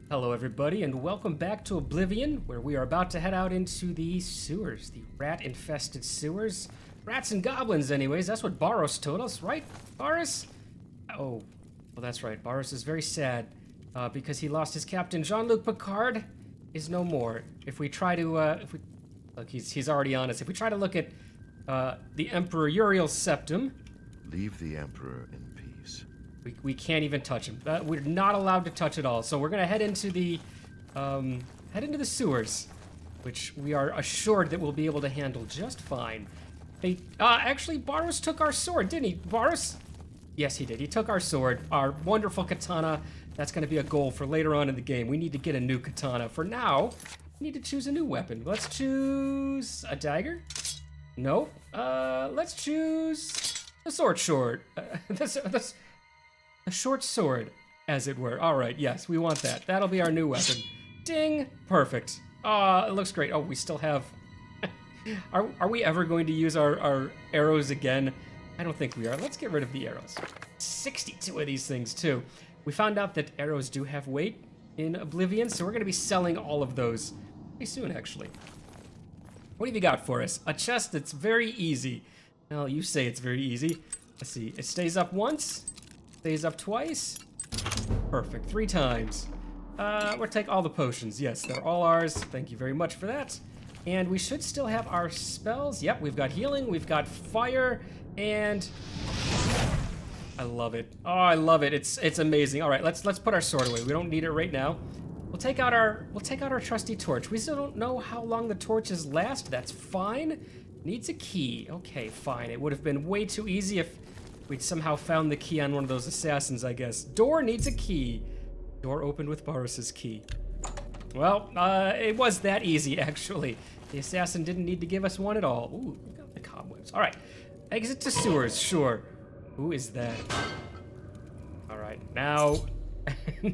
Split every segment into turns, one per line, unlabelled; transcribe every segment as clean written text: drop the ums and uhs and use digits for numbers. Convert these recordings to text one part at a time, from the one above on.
Hello everybody and welcome back to Oblivion, where we are about to head out into the sewers, the rat-infested sewers. Rats and goblins anyways, that's what Baros told us, right, Baros? Oh, well that's right, Baros is very sad because he lost his captain. Jean-Luc Picard is no more. If we try to, look, he's already on us. If we try to look at the Emperor Uriel's septum,
Leave the Emperor in peace.
we can't even touch him. We're not allowed to touch it all. So we're gonna head into the sewers, which we are assured that we'll be able to handle just fine. They actually Baros took our sword, didn't he? Baros? Yes, he did. He took our sword, our wonderful katana. That's gonna be a goal for later on in the game. We need to get a new katana. For now, we need to choose a new weapon. Let's choose a dagger. Nope. Let's choose the sword. A short sword, as it were. All right, yes, we want that. That'll be our new weapon. Ding! Perfect. It looks great. Oh, we still have... Are we ever going to use our arrows again? I don't think we are. Let's get rid of the arrows. 62 of these things, too. We found out that arrows do have weight in Oblivion, so we're going to be selling all of those pretty soon, actually. What have you got for us? A chest that's very easy. Well, you say it's very easy. Let's see. It stays up once. Stays up twice. Perfect. 3 times. We'll take all the potions. Yes, they're all ours. Thank you very much for that. And we should still have our spells. Yep, we've got healing, we've got fire, and I love it. Oh, I love it. It's amazing. All right, let's put our sword away. We don't need it right now. We'll take out our trusty torch. We still don't know how long the torches last. That's fine. Needs a key. Okay, fine. It would have been way too easy if we'd somehow found the key on one of those assassins, I guess. Door needs a key. Door opened with Baros's key. Well, it was that easy, actually. The assassin didn't need to give us one at all. Ooh, we got the cobwebs. All right, exit to sewers, sure. Who is that? All right, now,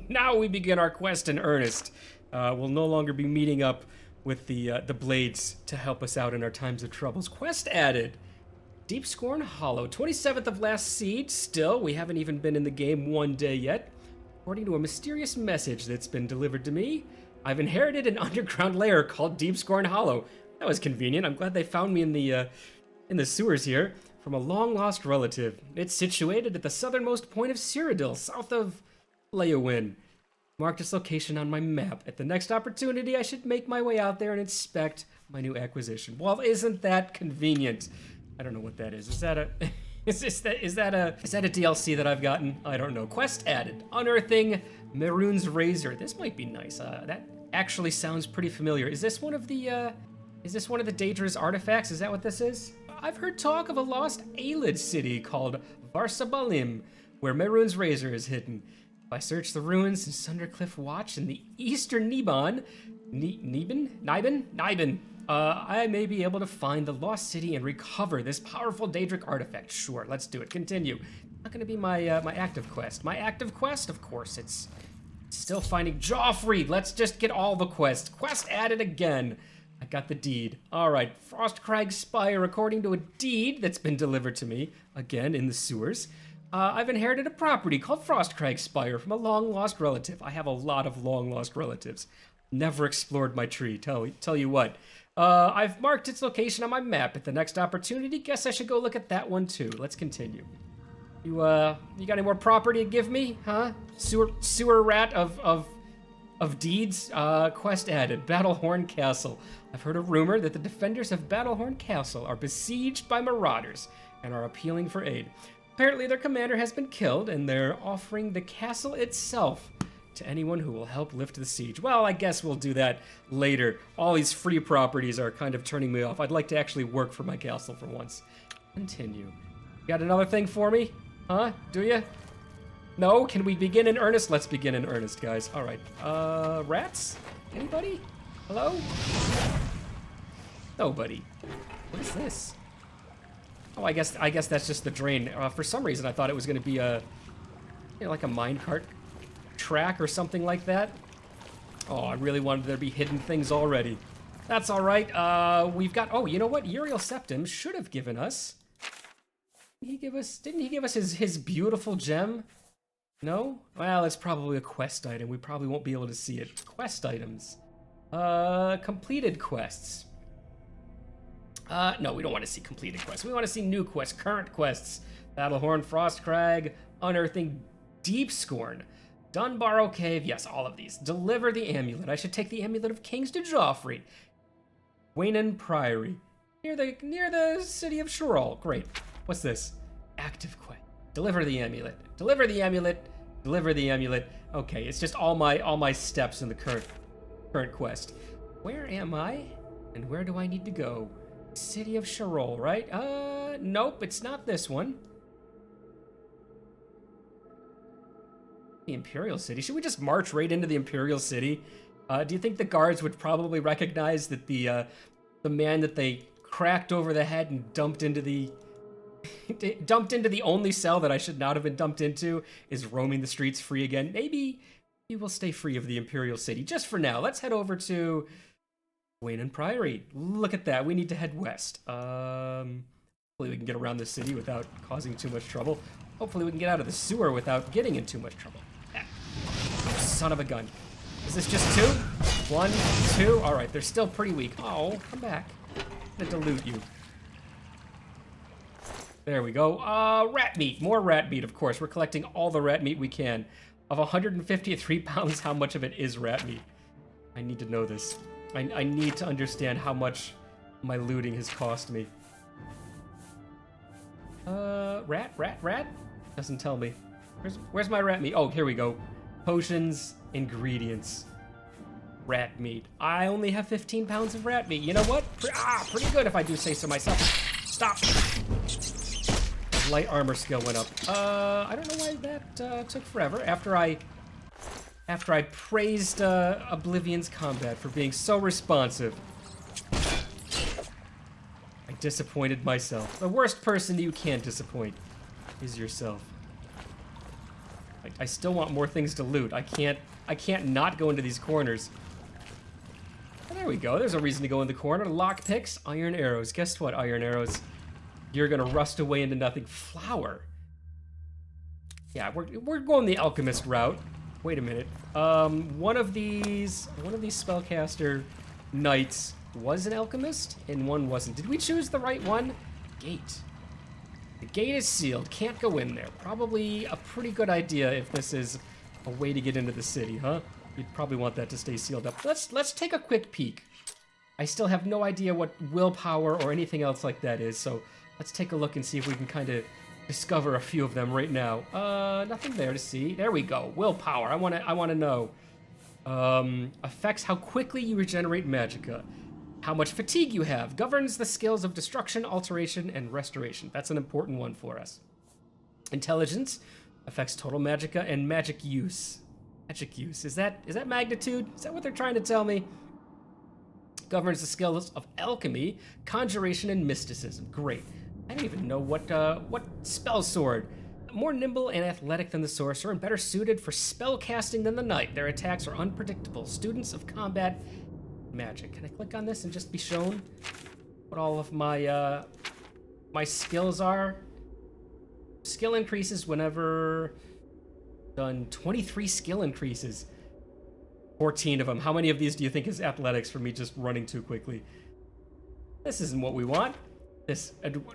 now we begin our quest in earnest. We'll no longer be meeting up with the blades to help us out in our times of troubles. Quest added. Deep Scorn Hollow, 27th of last siege. Still, we haven't even been in the game 1 day yet. According to a mysterious message that's been delivered to me, I've inherited an underground lair called Deep Scorn Hollow. That was convenient. I'm glad they found me in the sewers here from a long-lost relative. It's situated at the southernmost point of Cyrodiil, south of Leowin. Marked its location on my map. At the next opportunity, I should make my way out there and inspect my new acquisition. Well, isn't that convenient? I don't know what that is. Is that a is that a DLC that I've gotten? I don't know. Quest added. Unearthing Mehrunes Razor. This might be nice. That actually sounds pretty familiar. Is this one of the Daedra's artifacts? Is that what this is? I've heard talk of a lost Aelid city called Varsabalim, where Mehrunes Razor is hidden. If I search the ruins in Sundercliff Watch in the eastern Nibin, I may be able to find the lost city and recover this powerful Daedric artifact. Sure, let's do it. Continue. Not gonna be my active quest. My active quest, of course, it's still finding Joffrey. Let's just get all the quests. Quest added again. I got the deed. All right, Frostcrag Spire. According to a deed that's been delivered to me, again in the sewers, I've inherited a property called Frostcrag Spire from a long-lost relative. I have a lot of long-lost relatives. Never explored my tree. Tell you what. I've marked its location on my map. At the next opportunity, guess I should go look at that one too. Let's continue. You got any more property to give me, huh? Sewer rat of deeds. Quest added. Battlehorn Castle. I've heard a rumor that the defenders of Battlehorn Castle are besieged by marauders and are appealing for aid. Apparently, their commander has been killed, and they're offering the castle itself to anyone who will help lift the siege. Well, I guess we'll do that later. All these free properties are kind of turning me off. I'd like to actually work for my castle for once. Continue. You got another thing for me? Huh? Do you? No? Can we begin in earnest? Let's begin in earnest, guys. All right. Rats? Anybody? Hello? Nobody. What is this? Oh, I guess that's just the drain. For some reason, I thought it was going to be like a minecart track or something like that. Oh, I really wanted there to be hidden things already. That's all right. We've got. Oh, you know what? Uriel Septim should have given us. Didn't he give us his beautiful gem? No? Well, it's probably a quest item. We probably won't be able to see it. Quest items. Completed quests. No, we don't want to see completed quests. We want to see new quests, current quests. Battlehorn, Frostcrag, Unearthing, Deep Scorn, Dunbarrow Cave. Yes, all of these. Deliver the amulet. I should take the amulet of Kings to Joffrey. Waynon Priory. Near the city of Stroll. Great. What's this? Active quest. Deliver the amulet. Deliver the amulet. Deliver the amulet. Okay, it's just all my steps in the current quest. Where am I? And where do I need to go? City of Stroll, right? Nope, it's not this one. The Imperial City. Should we just march right into the Imperial City? Do you think the guards would probably recognize that the man that they cracked over the head and dumped into the only cell that I should not have been dumped into is roaming the streets free again? Maybe we'll stay free of the Imperial City just for now. Let's head over to Waynon Priory. Look at that. We need to head west. Hopefully we can get around the city without causing too much trouble. Hopefully we can get out of the sewer without getting in too much trouble. Son of a gun. Is this just 2? 1, 2. All right, they're still pretty weak. Oh, come back. I'm gonna dilute you. There we go. Rat meat. More rat meat, of course. We're collecting all the rat meat we can. Of 153 pounds, how much of it is rat meat? I need to know this. I need to understand how much my looting has cost me. Rat? Doesn't tell me. Where's my rat meat? Oh, here we go. Potions, ingredients. Rat meat. I only have 15 pounds of rat meat. You know what? Pretty good if I do say so myself. Stop. Light armor skill went up. I don't know why that took forever. After I praised Oblivion's combat for being so responsive, I disappointed myself. The worst person you can disappoint is yourself. I still want more things to loot. I can't not go into these corners. Oh, there we go. There's a reason to go in the corner. Lockpicks, iron arrows. Guess what, iron arrows? You're gonna rust away into nothing. Flour. Yeah, we're going the alchemist route. Wait a minute. One of these spellcaster knights was an alchemist, and one wasn't. Did we choose the right one? Gate. The gate is sealed. Can't go in there. Probably a pretty good idea if this is a way to get into the city, huh? You'd probably want that to stay sealed up. Let's take a quick peek. I still have no idea what willpower or anything else like that is, so let's take a look and see if we can kind of discover a few of them right now. Nothing there to see. There we go. Willpower. I want to know. Affects how quickly you regenerate magicka. How much fatigue you have. Governs the skills of destruction, alteration, and restoration. That's an important one for us. Intelligence affects total magicka and magic use. Magic use. Is that magnitude? Is that what they're trying to tell me? Governs the skills of alchemy, conjuration, and mysticism. Great. I don't even know what spell sword. More nimble and athletic than the sorcerer and better suited for spell casting than the knight. Their attacks are unpredictable. Students of combat magic. Can I click on this and just be shown what all of my my skills are? Skill increases whenever done. 23 skill increases. 14 of them. How many of these do you think is athletics for me just running too quickly? This isn't what we want. This,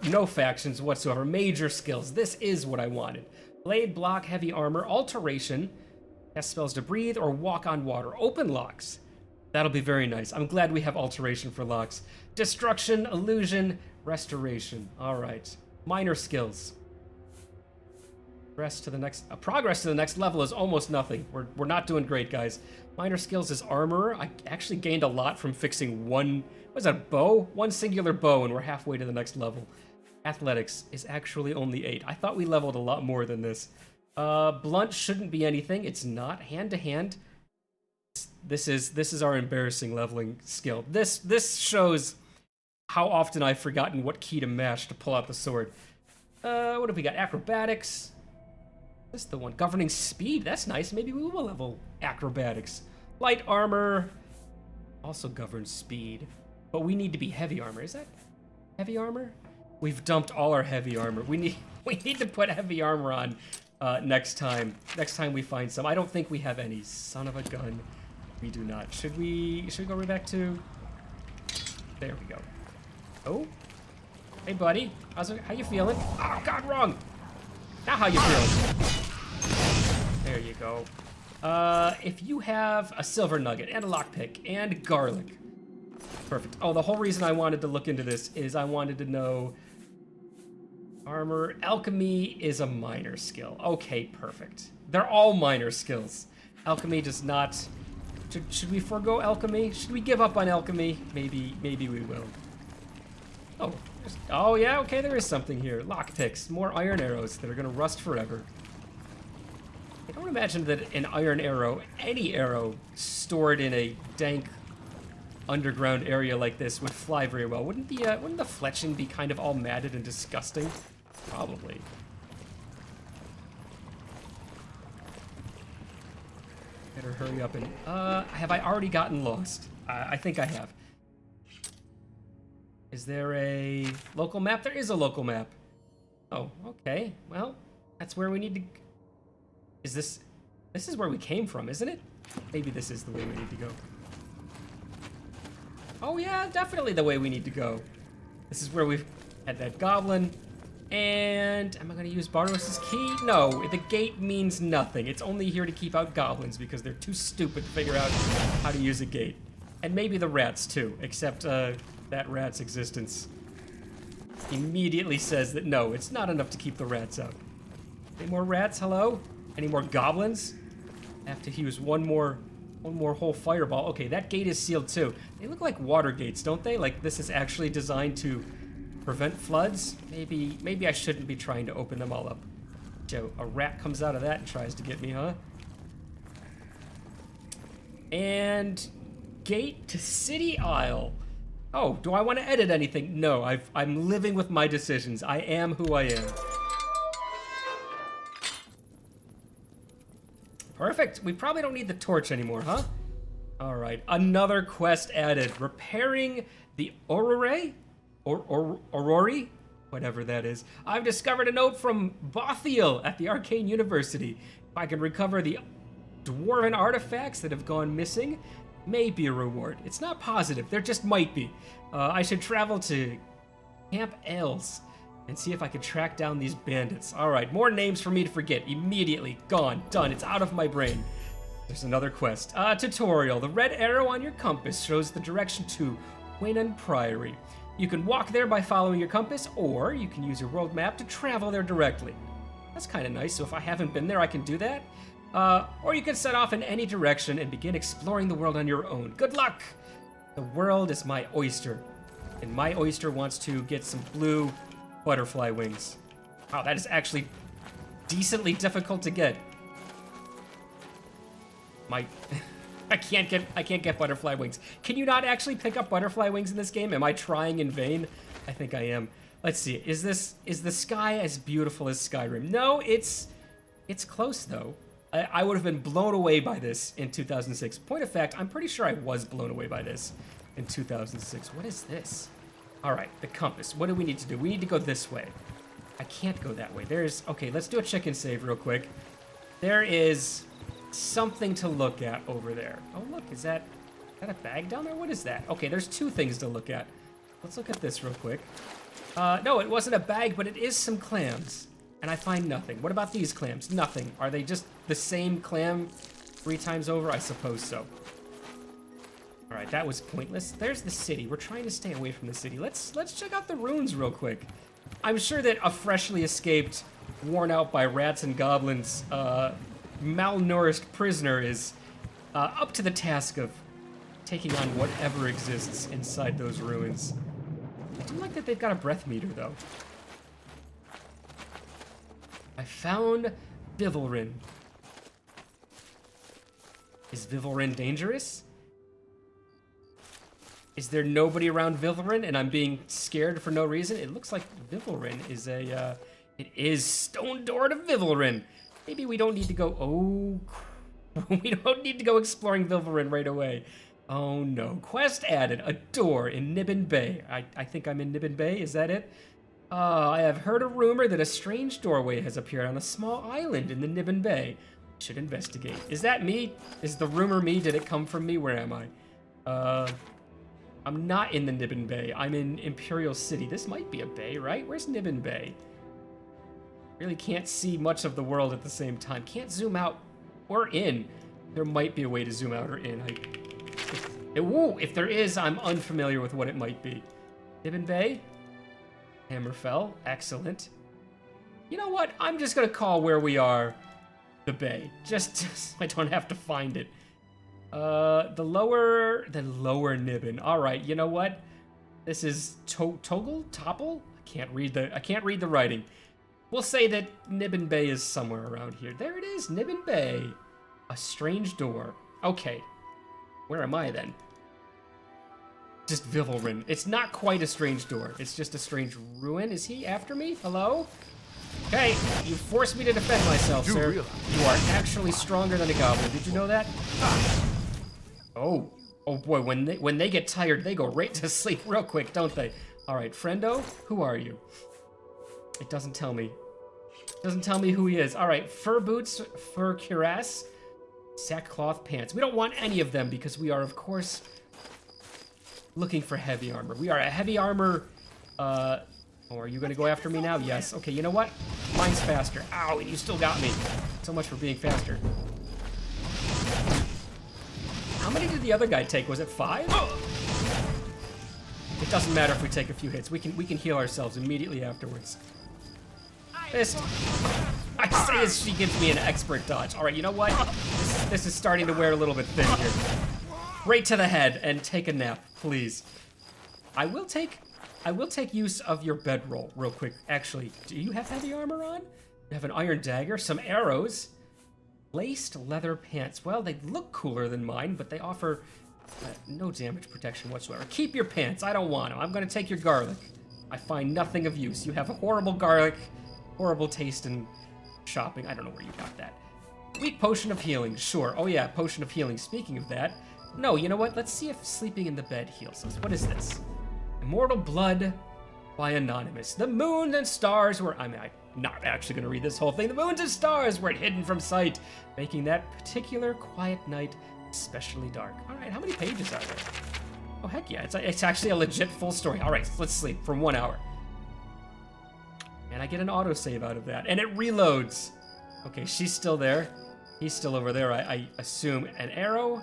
no factions whatsoever. Major skills. This is what I wanted. Blade, block, heavy armor, alteration, cast spells to breathe or walk on water. Open locks. That'll be very nice. I'm glad we have alteration for locks. Destruction, illusion, restoration. All right. Minor skills. Progress to the next level is almost nothing. We're not doing great, guys. Minor skills is armor. I actually gained a lot from fixing one bow? One singular bow, and we're halfway to the next level. Athletics is actually only 8. I thought we leveled a lot more than this. Blunt shouldn't be anything. It's not. Hand to hand. This is our embarrassing leveling skill. This shows how often I've forgotten what key to mash to pull out the sword. What have we got? Acrobatics. This is the one. Governing speed. That's nice. Maybe we will level acrobatics. Light armor also governs speed. But we need to be heavy armor. Is that heavy armor? We've dumped all our heavy armor. We need to put heavy armor on next time. Next time we find some. I don't think we have any. Son of a gun. We do not. Should we go right back to... There we go. Oh. Hey, buddy. How you feeling? Oh, God, wrong. Now how you feeling? There you go. If you have a silver nugget and a lockpick and garlic. Perfect. Oh, the whole reason I wanted to look into this is I wanted to know... Armor. Alchemy is a minor skill. Okay, perfect. They're all minor skills. Alchemy does not... Should we forego alchemy? Should we give up on alchemy? Maybe we will. Oh yeah, okay, there is something here. Lockpicks, more iron arrows that are gonna rust forever. I don't imagine that an iron arrow, any arrow stored in a dank underground area like this would fly very well. Wouldn't the fletching be kind of all matted and disgusting? Probably. Better hurry up and, have I already gotten lost? I think I have. Is there a local map? There is a local map. Oh, okay. Well, that's where we need to... This is where we came from, isn't it? Maybe this is the way we need to go. Oh yeah, definitely the way we need to go. This is where we've had that goblin. And am I gonna use Bartos's key? No, the gate means nothing. It's only here to keep out goblins because they're too stupid to figure out how to use a gate. And maybe the rats too, except that rat's existence immediately says that no, it's not enough to keep the rats out. Any more rats, hello? Any more goblins? I have to use one more whole fireball. Okay, that gate is sealed too. They look like water gates, don't they? Like this is actually designed to prevent floods? Maybe I shouldn't be trying to open them all up. So a rat comes out of that and tries to get me, huh? And gate to City Isle. Oh, do I want to edit anything? No, I'm living with my decisions. I am who I am. Perfect. We probably don't need the torch anymore, huh? All right, another quest added. Repairing the Aurora? Aurori? Whatever that is. I've discovered a note from Bothiel at the Arcane University. If I can recover the dwarven artifacts that have gone missing, may be a reward. It's not positive, there just might be. I should travel to Camp Els and see if I can track down these bandits. All right, more names for me to forget. Immediately, gone, done, it's out of my brain. There's another quest. Tutorial. The red arrow on your compass shows the direction to Waynon Priory. You can walk there by following your compass, or you can use your world map to travel there directly. That's kind of nice, so if I haven't been there, I can do that. Or you can set off in any direction and begin exploring the world on your own. Good luck! The world is my oyster, and my oyster wants to get some blue butterfly wings. Wow, that is actually decently difficult to get. I can't get butterfly wings. Can you not actually pick up butterfly wings in this game? Am I trying in vain? I think I am. Let's see. Is the sky as beautiful as Skyrim? No, it's close though. I would have been blown away by this in 2006. Point of fact, I'm pretty sure I was blown away by this in 2006. What is this? All right, the compass. What do we need to do? We need to go this way. I can't go that way. Okay, let's do a chicken save real quick. There is something to look at over there. Oh, look, is that a bag down there? What is that? Okay, there's two things to look at. Let's look at this real quick. No, it wasn't a bag, but it is some clams. And I find nothing. What about these clams? Nothing. Are they just the same clam 3 times over? I suppose so. All right, that was pointless. There's the city. We're trying to stay away from the city. Let's check out the ruins real quick. I'm sure that a freshly escaped, worn out by rats and goblins, malnourished prisoner is up to the task of taking on whatever exists inside those ruins. I do like that they've got a breath meter, though. I found Vivalrin. Is Vivalrin dangerous? Is there nobody around Vivalrin and I'm being scared for no reason? It looks like Vivalrin is it is Stone Door to Vivalrin. Maybe we don't need to go, we don't need to go exploring Vivalrin right away. Oh no, quest added, a door in Nibbin Bay. I think I'm in Nibbin Bay, is that it? I have heard a rumor that a strange doorway has appeared on a small island in the Nibbin Bay. Should investigate. Is that me? Is the rumor me? Did it come from me? Where am I? I'm not in the Nibbin Bay. I'm in Imperial City. This might be a bay, right? Where's Nibbin Bay? Really can't see much of the world at the same time. Can't zoom out or in. There might be a way to zoom out or in. If there is, I'm unfamiliar with what it might be. Nibbin Bay? Hammerfell. Excellent. You know what? I'm just gonna call where we are the bay. Just so I don't have to find it. The lower Nibbin. All right, you know what? This is Toggle? Topple? I can't read the writing. We'll say that Nibbin Bay is somewhere around here. There it is, Nibbin Bay. A strange door. Okay. Where am I then? Just Vivalrin. It's not quite a strange door. It's just a strange ruin. Is he after me? Hello? Okay, you forced me to defend myself, sir. You are actually stronger than a goblin. Did you know that? Oh boy, when they get tired, they go right to sleep real quick, don't they? All right, friendo, who are you? It doesn't tell me. It doesn't tell me who he is. All right, fur boots, fur cuirass, sackcloth pants. We don't want any of them because we are, of course, looking for heavy armor. We are a heavy armor. Oh, are you gonna go after me now? Yes. Okay, you know what? Mine's faster. Ow, you still got me. So much for being faster. How many did the other guy take? Was it 5? It doesn't matter if we take a few hits. We can heal ourselves immediately afterwards. Fist. I say as she gives me an expert dodge. All right, you know what? This is starting to wear a little bit thin here. Right to the head and take a nap, please. I will take use of your bedroll real quick. Actually, do you have heavy armor on? You have an iron dagger, some arrows, laced leather pants. Well, they look cooler than mine, but they offer no damage protection whatsoever. Keep your pants. I don't want them. I'm going to take your garlic. I find nothing of use. You have a horrible garlic, horrible taste in shopping. I don't know where you got that. Weak potion of healing. Sure. Oh, yeah, potion of healing. Speaking of that, no, you know what? Let's see if sleeping in the bed heals us. What is this? Immortal Blood by Anonymous. The moon and stars were... I'm not actually going to read this whole thing. The moons and stars were hidden from sight, making that particular quiet night especially dark. All right, how many pages are there? Oh, heck yeah. It's actually a legit full story. All right, let's sleep for 1 hour. And I get an autosave out of that. And it reloads. Okay, she's still there. He's still over there, I assume. An arrow?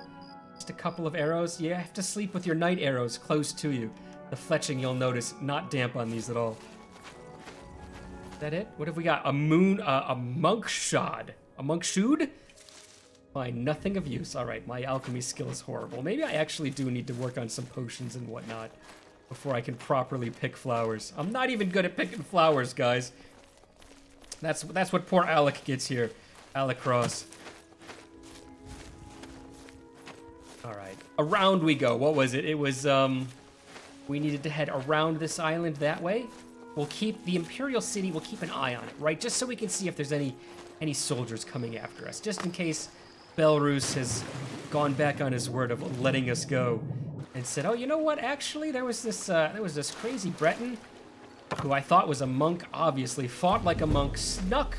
Just a couple of arrows. You have to sleep with your night arrows close to you. The fletching, you'll notice, not damp on these at all. Is that it? What have we got? A monk shod. A monk shood? Fine, nothing of use. All right, my alchemy skill is horrible. Maybe I actually do need to work on some potions and whatnot before I can properly pick flowers. I'm not even good at picking flowers, guys. That's what poor Alec gets here. Alec Cross. All right, around we go. What was it? It was, we needed to head around this island that way. We'll keep the Imperial City, we'll keep an eye on it, right? Just so we can see if there's any soldiers coming after us, just in case Belarus has gone back on his word of letting us go and said, oh, you know what? Actually, there was this crazy Breton who I thought was a monk, obviously, fought like a monk, snuck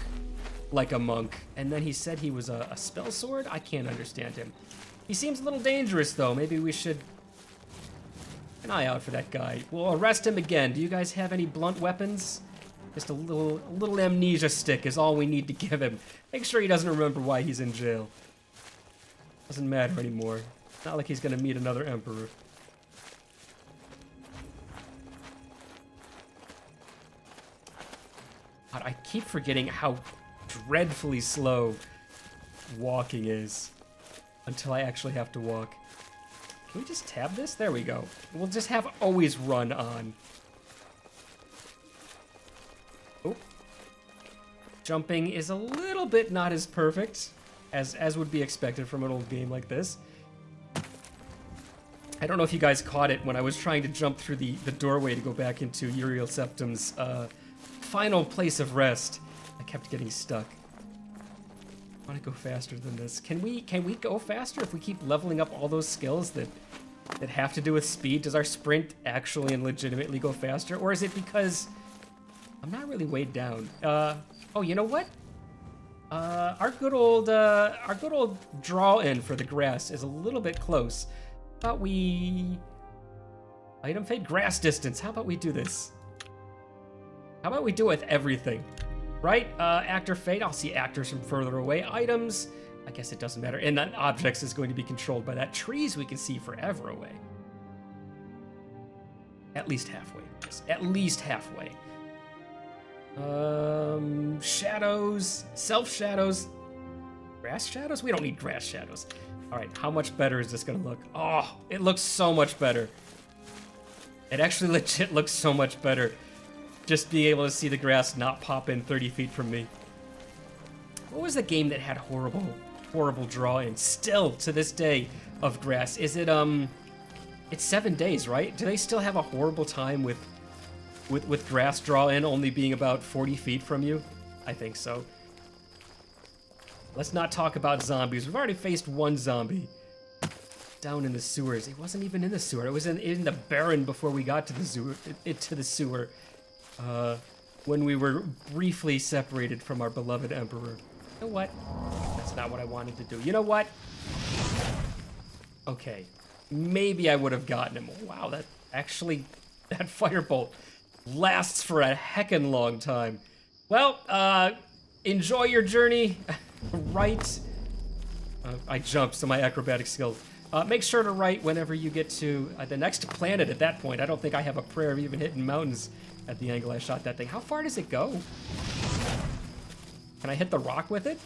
like a monk, and then he said he was a spell sword? I can't understand him. He seems a little dangerous, though. Maybe we should keep an eye out for that guy. We'll arrest him again. Do you guys have any blunt weapons? Just a little amnesia stick is all we need to give him. Make sure he doesn't remember why he's in jail. Doesn't matter anymore. It's not like he's gonna meet another emperor. God, I keep forgetting how dreadfully slow walking is until I actually have to walk. Can we just tab this? There we go. We'll just have always run on. Oh. Jumping is a little bit not as perfect as would be expected from an old game like this. I don't know if you guys caught it when I was trying to jump through the doorway to go back into Uriel Septim's final place of rest. I kept getting stuck. I want to go faster than this. Can we go faster if we keep leveling up all those skills that have to do with speed? Does our sprint actually and legitimately go faster? Or is it because I'm not really weighed down. Oh, you know what? Our good old draw in for the grass is a little bit close. Thought we item fade grass distance. How about we do this? How about we do it with everything? Right? Actor fade. I'll see actors from further away. Items. I guess it doesn't matter. And then objects is going to be controlled by that. Trees we can see forever away. At least halfway. Yes, at least halfway. Shadows, self shadows, grass shadows? We don't need grass shadows. All right, how much better is this gonna look? Oh, it looks so much better. It actually legit looks so much better. Just being able to see the grass not pop in 30 feet from me. What was the game that had horrible draw-in still to this day of grass? Is it, it's 7 days, right? Do they still have a horrible time with grass draw-in only being about 40 feet from you? I think so. Let's not talk about zombies. We've already faced one zombie down in the sewers. It wasn't even in the sewer. It was in the barren before we got to the sewer. When we were briefly separated from our beloved emperor. You know what? That's not what I wanted to do. You know what? Okay. Maybe I would have gotten him. Wow, that firebolt lasts for a heckin' long time. Well, enjoy your journey. Right. I jumped, so my acrobatic skills. Make sure to write whenever you get to the next planet at that point. I don't think I have a prayer of even hitting mountains at the angle I shot that thing. How far does it go? Can I hit the rock with it?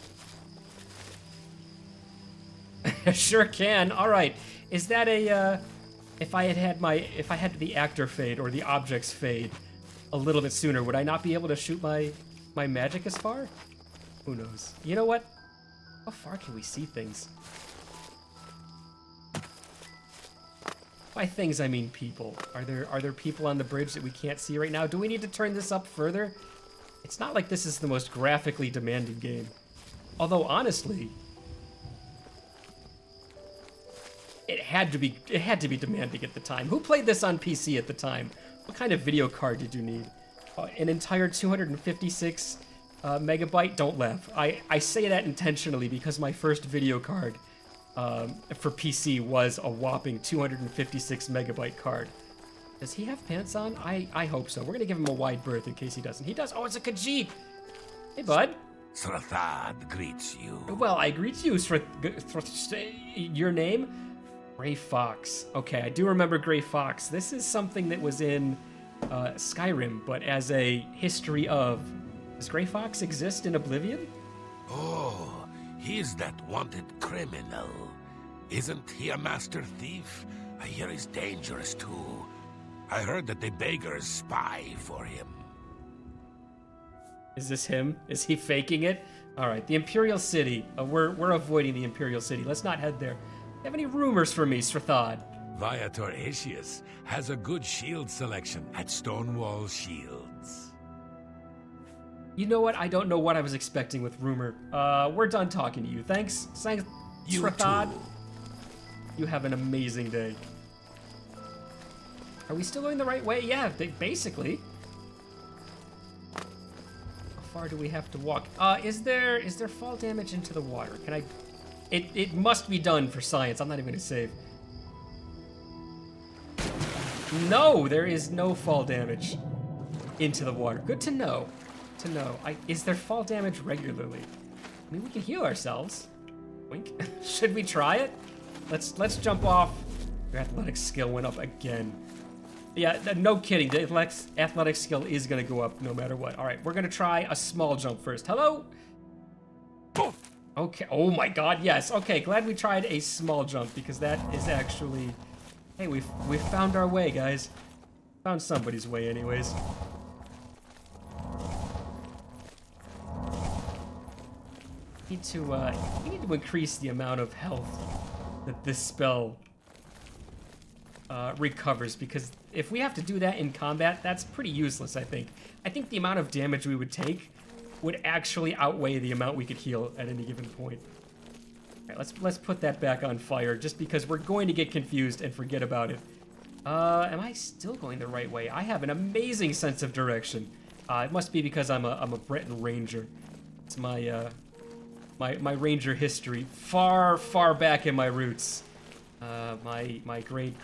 Sure can. All right. Is that a, if I had the actor fade or the objects fade a little bit sooner, would I not be able to shoot my magic as far? Who knows? You know what? How far can we see things? By things, I mean people. Are there people on the bridge that we can't see right now? Do we need to turn this up further? It's not like this is the most graphically demanding game. Although, honestly, it had to be demanding at the time. Who played this on PC at the time? What kind of video card did you need? An entire 256 megabyte? Don't laugh. I say that intentionally because my first video card for PC was a whopping 256 megabyte card. Does he have pants on? I hope so. We're gonna give him a wide berth in case he doesn't. He does. Oh, it's a Khajiit. Hey, bud.
Srathad greets you.
Well, I greet you, your name? Gray Fox. Okay, I do remember Gray Fox. This is something that was in Skyrim, but as a history of... Does Gray Fox exist in Oblivion?
Oh, he's that wanted criminal. Isn't he a master thief? I hear he's dangerous too. I heard that the beggars spy for him.
Is this him? Is he faking it? All right, the Imperial City. We're avoiding the Imperial City. Let's not head there. You have any rumors for me, Srathad?
Viator Asius has a good shield selection at Stonewall Shields.
You know what? I don't know what I was expecting with rumor. We're done talking to you. Thanks,
You
Srathad.
too.
You have an amazing day. Are we still going the right way? Yeah, basically. How far do we have to walk? Is there fall damage into the water? Can I... It must be done for science. I'm not even gonna save. No, there is no fall damage into the water. Good to know. Is there fall damage regularly? I mean, we can heal ourselves. Wink. Should we try it? Let's jump off. Your athletic skill went up again. Yeah, no kidding. The athletic skill is gonna go up no matter what. All right, we're gonna try a small jump first. Hello? Okay, oh my god, yes. Okay, glad we tried a small jump because that is actually... Hey, we've found our way, guys. Found somebody's way anyways. We need to increase the amount of health that this spell recovers, because if we have to do that in combat, that's pretty useless, I think. I think the amount of damage we would take would actually outweigh the amount we could heal at any given point. All right, let's put that back on fire, just because we're going to get confused and forget about it. Am I still going the right way? I have an amazing sense of direction. It must be because I'm a Breton ranger. It's my my ranger history, far back in my roots. My great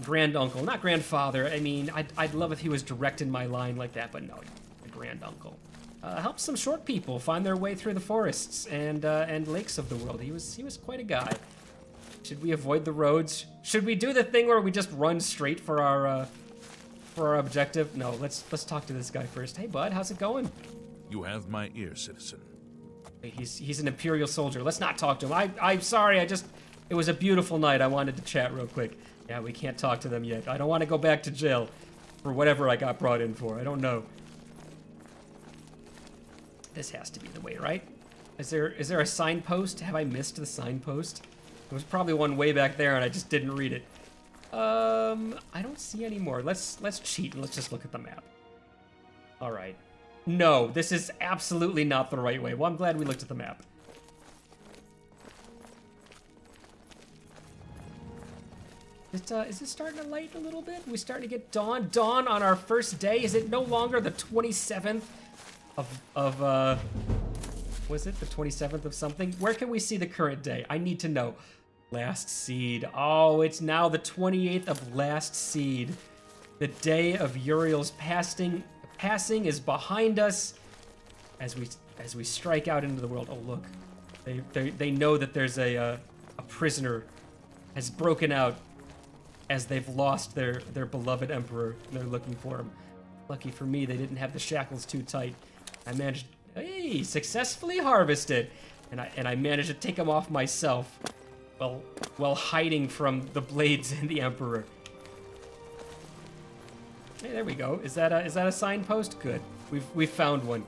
granduncle, not grandfather. I mean, I'd love if he was direct in my line like that, but no, my granduncle. Helped some short people find their way through the forests and lakes of the world. He was quite a guy. Should we avoid the roads? Should we do the thing where we just run straight for our objective? No, let's talk to this guy first. Hey, bud, how's it going?
You have my ear, citizen.
Hey, he's an Imperial soldier. Let's not talk to him. I'm sorry. It was a beautiful night. I wanted to chat real quick. Yeah, we can't talk to them yet. I don't want to go back to jail for whatever I got brought in for. I don't know. This has to be the way, right? Is there a signpost? Have I missed the signpost? There was probably one way back there and I just didn't read it. I don't see any more. Let's cheat and let's just look at the map. All right. No, this is absolutely not the right way. Well, I'm glad we looked at the map. Is it starting to light a little bit? Are we starting to get dawn? Dawn on our first day? Is it no longer the 27th of was it the 27th of something? Where can we see the current day? I need to know. Last seed. Oh, it's now the 28th of last seed. The day of Uriel's passing is behind us as we strike out into the world. Oh, look. They know that there's a prisoner has broken out as they've lost their beloved emperor and they're looking for him. Lucky for me, they didn't have the shackles too tight. I managed, hey, successfully harvested. And I managed to take him off myself while hiding from the blades and the emperor. Hey, there we go. Is that a signpost? Good. We've found one.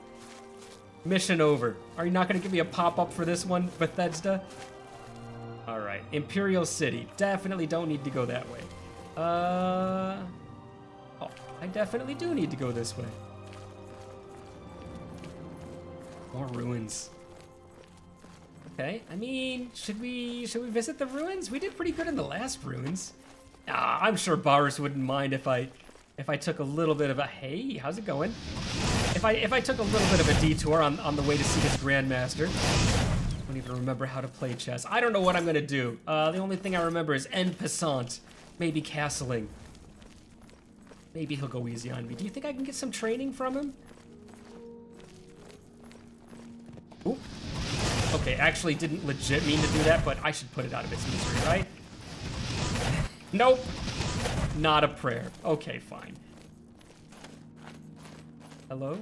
Mission over. Are you not gonna give me a pop-up for this one, Bethesda? All right, Imperial City. Definitely don't need to go that way. Oh, I definitely do need to go this way. More ruins. Okay, I mean, should we visit the ruins? We did pretty good in the last ruins. I'm sure Boris wouldn't mind if I took a little bit of a, hey, how's it going? If I took a little bit of a detour on the way to see this Grandmaster. I don't even remember how to play chess. I don't know what I'm gonna do. The only thing I remember is en passant, maybe castling. Maybe he'll go easy on me. Do you think I can get some training from him? Ooh. Okay, actually didn't legit mean to do that, but I should put it out of its misery, right? Nope. Not a prayer. Okay, fine. Hello?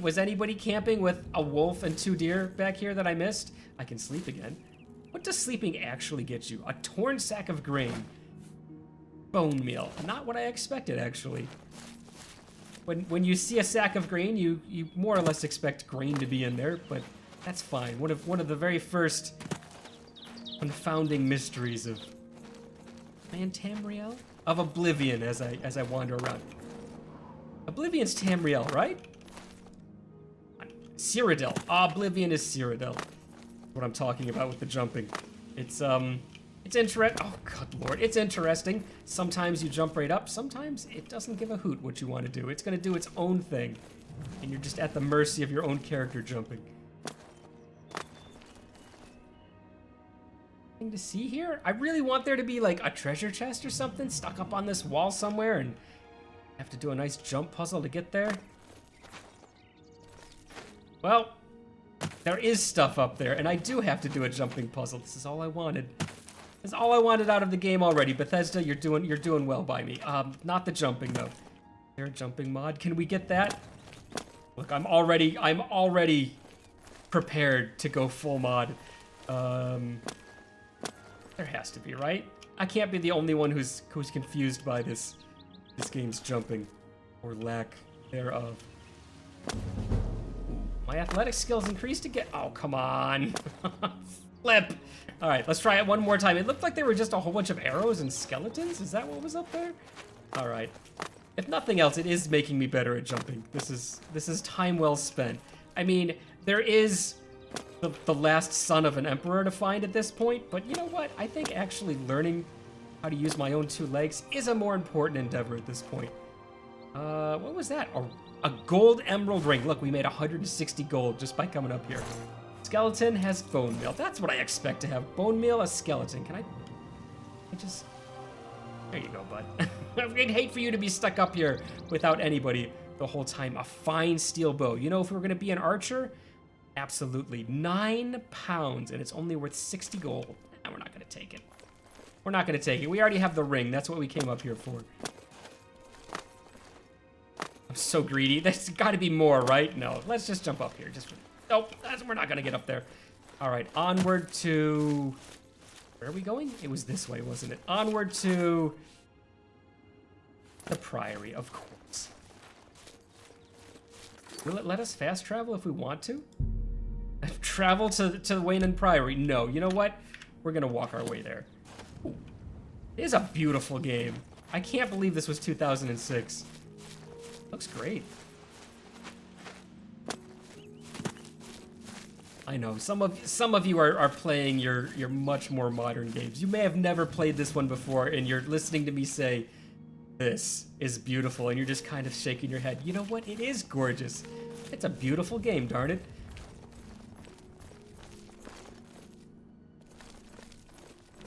Was anybody camping with a wolf and 2 deer back here that I missed? I can sleep again. What does sleeping actually get you? A torn sack of grain. Bone meal. Not what I expected, actually. When you see a sack of grain, you more or less expect grain to be in there, but that's fine. One of the very first confounding mysteries of Tamriel? Of Oblivion as I wander around. Oblivion's Tamriel, right? Cyrodiil. Oblivion is Cyrodiil. What I'm talking about with the jumping. It's interesting. Oh, good lord. It's interesting. Sometimes you jump right up. Sometimes it doesn't give a hoot what you want to do. It's going to do its own thing. And you're just at the mercy of your own character jumping. Thing to see here? I really want there to be like a treasure chest or something stuck up on this wall somewhere and have to do a nice jump puzzle to get there. Well, there is stuff up there, and I do have to do a jumping puzzle. This is all I wanted. This is all I wanted out of the game already. Bethesda, you're doing well by me. Not the jumping though. Is there a jumping mod? Can we get that? Look, I'm already prepared to go full mod. There has to be, right? I can't be the only one who's confused by this game's jumping or lack thereof. My athletic skills increased again. Oh, come on. Flip. All right, let's try it one more time. It looked like they were just a whole bunch of arrows and skeletons. Is that what was up there? All right. If nothing else, it is making me better at jumping. This is time well spent. I mean, there is the last son of an emperor to find at this point, but you know what? I think actually learning how to use my own 2 legs is a more important endeavor at this point. What was that? A gold emerald ring. Look, we made 160 gold just by coming up here. Skeleton has bone meal. That's what I expect to have. Bone meal, a skeleton. Can I just... There you go, bud. I'd hate for you to be stuck up here without anybody the whole time. A fine steel bow. You know, if we were going to be an archer, absolutely. 9 pounds, and it's only worth 60 gold. And we're not going to take it. We're not going to take it. We already have the ring. That's what we came up here for. I'm so greedy. There's got to be more, right? No, let's just jump up here. Nope, we're not going to get up there. All right, onward to... Where are we going? It was this way, wasn't it? Onward to... the Priory, of course. Will it let us fast travel if we want to? Travel to Wayne Priory? No, you know what? We're going to walk our way there. Ooh. It is a beautiful game. I can't believe this was 2006. Looks great. I know, some of you are playing your much more modern games. You may have never played this one before, and you're listening to me say, this is beautiful, and you're just kind of shaking your head. You know what? It is gorgeous. It's a beautiful game, darn it.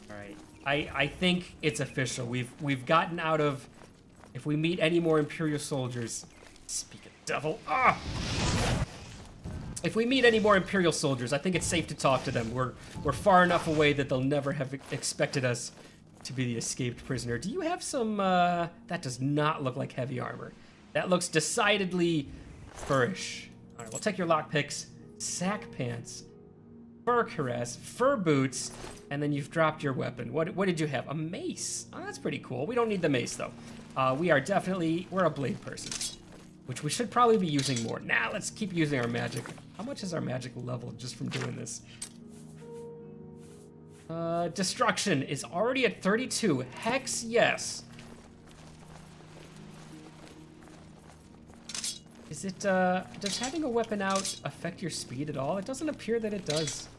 All right, I think it's official. We've gotten out of... If we meet any more Imperial soldiers... Speak of the devil. Ah! If we meet any more Imperial soldiers, I think it's safe to talk to them. We're far enough away that they'll never have expected us to be the escaped prisoner. Do you have some, that does not look like heavy armor. That looks decidedly furish. All right, we'll take your lockpicks, sack pants, fur cuirass, fur boots, and then you've dropped your weapon. What did you have? A mace. Oh, that's pretty cool. We don't need the mace, though. We're a blade person, which we should probably be using more. Nah, let's keep using our magic. How much is our magic level just from doing this? Destruction is already at 32. Hex, yes. Is it, does having a weapon out affect your speed at all? It doesn't appear that it does.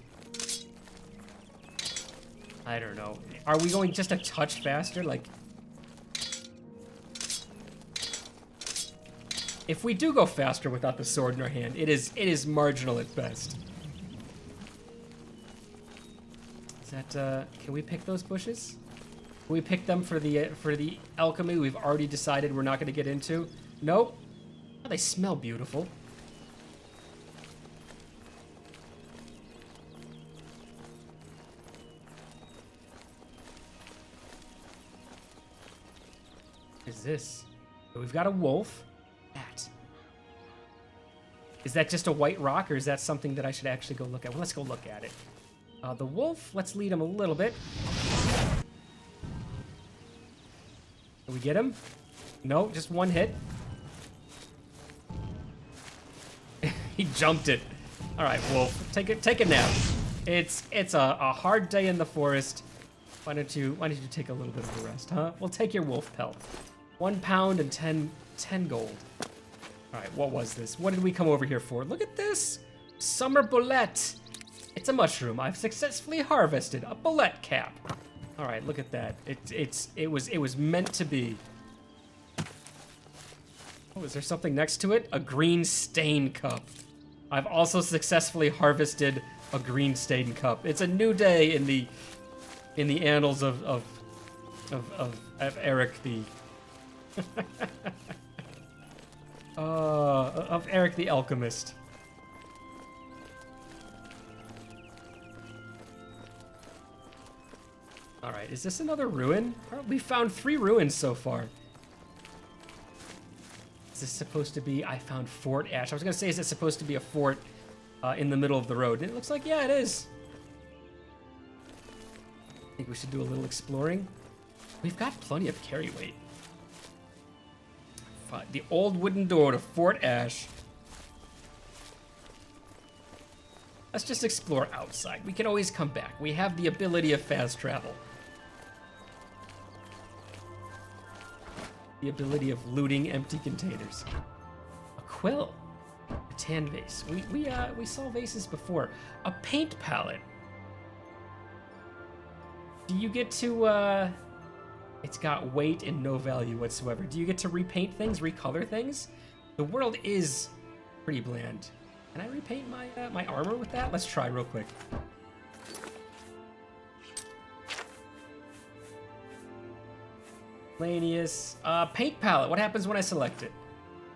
I don't know. Are we going just a touch faster? Like... If we do go faster without the sword in our hand, it is marginal at best. Is that, can we pick those bushes? Can we pick them for the alchemy we've already decided we're not going to get into? Nope. Oh, they smell beautiful. What is this? We've got a wolf. Is that just a white rock, or is that something that I should actually go look at? Well, let's go look at it. The wolf, let's lead him a little bit. Can we get him? No, just one hit. He jumped it. All right, wolf, take a nap. It's a hard day in the forest. Why don't you take a little bit of a rest, huh? We'll take your wolf pelt. 1 pound and 10 gold. All right, what was this? What did we come over here for? Look at this! Summer bullet! It's a mushroom. I've successfully harvested a bullet cap. All right, look at that. It was meant to be. Oh, is there something next to it? A green stain cup. I've also successfully harvested a green stain cup. It's a new day in the annals of Eric the of Eric the Alchemist. All right, is this another ruin? We found 3 ruins so far. Is this supposed to be? I found Fort Ash. I was gonna say, is it supposed to be a fort in the middle of the road? And it looks like, yeah, it is. I think we should do a little exploring. We've got plenty of carry weight. The old wooden door to Fort Ash. Let's just explore outside. We can always come back. We have the ability of fast travel. The ability of looting empty containers. A quill. A tan vase. We saw vases before. A paint palette. Do you get to It's got weight and no value whatsoever. Do you get to repaint things, recolor things? The world is pretty bland. Can I repaint my my armor with that? Let's try real quick. Lanius. Paint palette. What happens when I select it?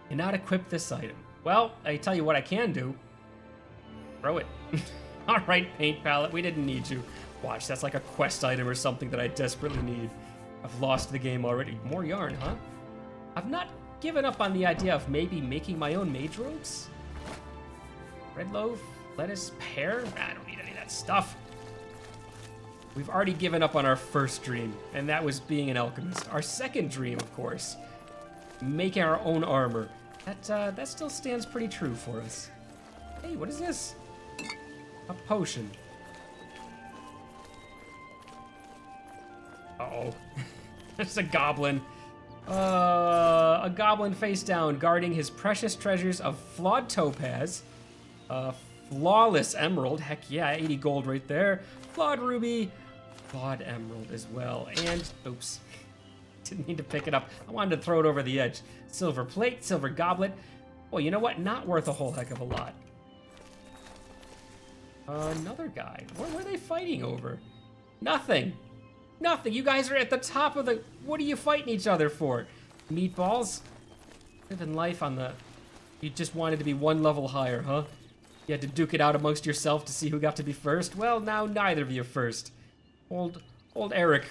Cannot equip this item. Well, I tell you what I can do. Throw it. All right, paint palette. We didn't need you. Watch, that's like a quest item or something that I desperately need. I've lost the game already. More yarn, huh? I've not given up on the idea of maybe making my own mage robes. Red loaf, lettuce, pear. I don't need any of that stuff. We've already given up on our first dream, and that was being an alchemist. Our second dream, of course, making our own armor. That still stands pretty true for us. Hey, what is this? A potion. Uh-oh. It's a goblin. A goblin face down, guarding his precious treasures of flawed topaz, flawless emerald, heck yeah, 80 gold right there, flawed ruby, flawed emerald as well, and, oops, didn't mean to pick it up. I wanted to throw it over the edge. Silver plate, silver goblet. Well, you know what? Not worth a whole heck of a lot. Another guy. What were they fighting over? Nothing. Nothing. You guys are at the top of the... What are you fighting each other for? Meatballs? Living life on the... You just wanted to be one level higher, huh? You had to duke it out amongst yourself to see who got to be first? Well, now neither of you are first. Old Eric.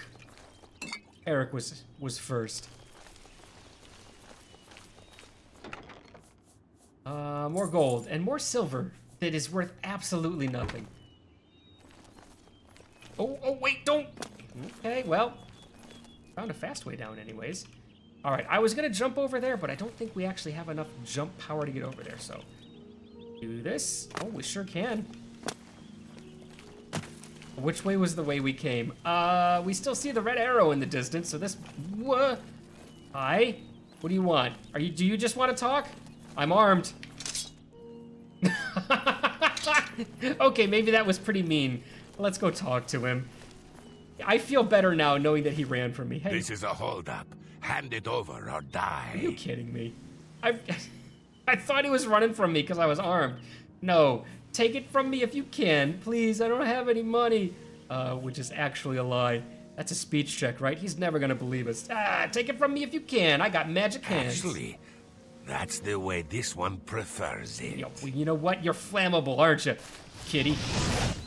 Eric was first. More gold and more silver that is worth absolutely nothing. Oh, wait, don't... Okay, well, found a fast way down anyways. All right, I was gonna jump over there, but I don't think we actually have enough jump power to get over there, so do this. Oh, we sure can. Which way was the way we came? We still see the red arrow in the distance, so this... What? Hi? What do you want? Do you just want to talk? I'm armed. Okay, maybe that was pretty mean. Let's go talk to him. I feel better now knowing that he ran from me. Hey.
This is a holdup. Hand it over or die.
Are you kidding me? I thought he was running from me because I was armed. No, take it from me if you can. Please, I don't have any money. Which is actually a lie. That's a speech check, right? He's never gonna believe us. Take it from me if you can. I got magic hands.
Actually, that's the way this one prefers it.
You know what? You're flammable, aren't you, kitty?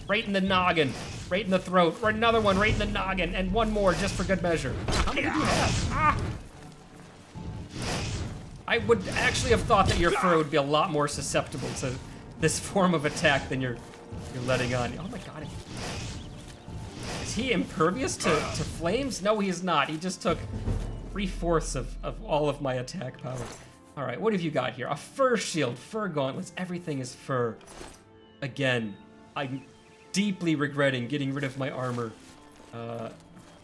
Right in the noggin, right in the throat, or another one right in the noggin, and one more just for good measure. How many do you have? I would actually have thought that your fur would be a lot more susceptible to this form of attack than you're letting on. Oh my god. Is he impervious to flames? No, he is not. He just took 3/4 of all of my attack power. All right, what have you got here? A fur shield, fur gauntlets, everything is fur. Again, I'm deeply regretting getting rid of my armor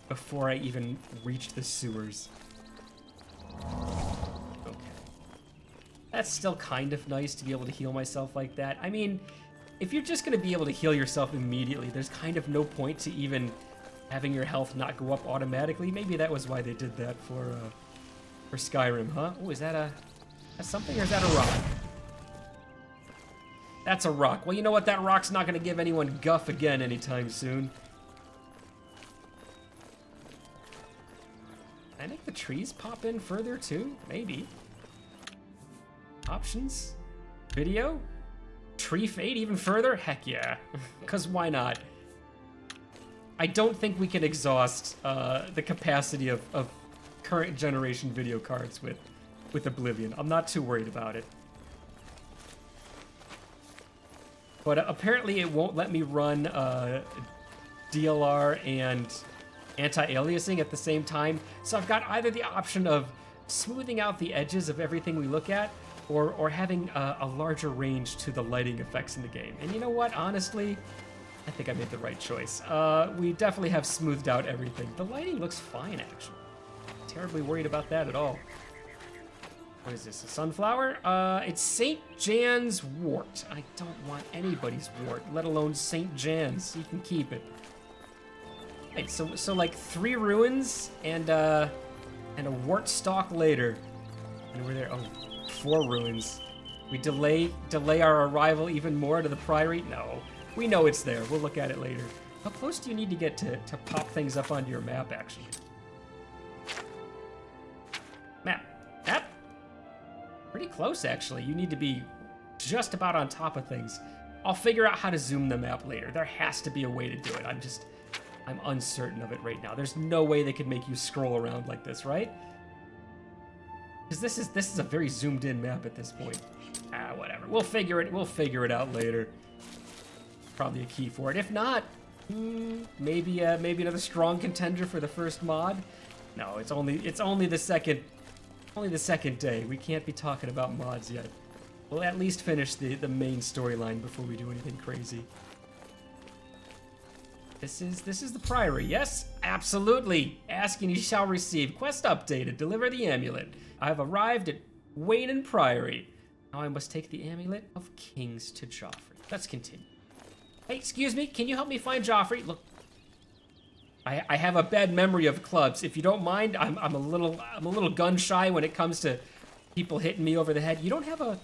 before I even reached the sewers. Okay. That's still kind of nice to be able to heal myself like that. I mean, if you're just gonna be able to heal yourself immediately, there's kind of no point to even having your health not go up automatically. Maybe that was why they did that for Skyrim, huh? Oh, is that something or is that a rock? That's a rock. Well, you know what? That rock's not gonna give anyone guff again anytime soon. I think the trees pop in further too, maybe. Options? Video? Tree fade even further? Heck yeah, because why not? I don't think we can exhaust the capacity of current generation video cards with Oblivion. I'm not too worried about it. But apparently it won't let me run DLR and anti-aliasing at the same time. So I've got either the option of smoothing out the edges of everything we look at, or having a larger range to the lighting effects in the game. And you know what? Honestly, I think I made the right choice. We definitely have smoothed out everything. The lighting looks fine, actually. Not terribly worried about that at all. What is this, a sunflower? It's St. Jan's wort. I don't want anybody's wort, let alone St. Jan's. You can keep it. Right, so like 3 ruins and a wart stalk later. And we're there. Oh, 4 ruins. We delay our arrival even more to the Priory? No. We know it's there. We'll look at it later. How close do you need to get to pop things up onto your map, actually? Map. Pretty close, actually. You need to be just about on top of things. I'll figure out how to zoom the map later. There has to be a way to do it. I'm uncertain of it right now. There's no way they could make you scroll around like this, right? Because this is a very zoomed in map at this point. Whatever. We'll figure it out later. Probably a key for it. If not, maybe another strong contender for the first mod. No, it's only the second day. We can't be talking about mods yet. We'll at least finish the main storyline before we do anything crazy. This is the Priory, yes? Absolutely. Ask and you shall receive. Quest updated. Deliver the amulet. I have arrived at Wayne Priory. Now I must take the amulet of kings to Joffrey. Let's continue. Hey, excuse me. Can you help me find Joffrey? Look, I have a bad memory of clubs. If you don't mind, I'm a little gun shy when it comes to people hitting me over the head. You don't have a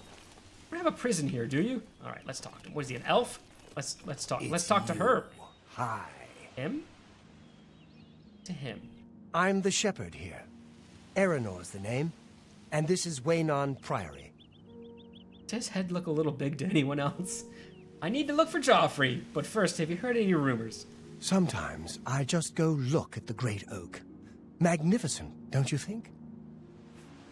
prison here, do you? All right, let's talk to him. What is he, an elf? Let's talk. Let's talk to her.
Hi.
Him? To him.
I'm the shepherd here. Eranor's the name. And this is Waynon Priory.
Does his head look a little big to anyone else? I need to look for Joffrey, but first, have you heard any rumors?
Sometimes I just go look at the Great Oak. Magnificent, don't you think?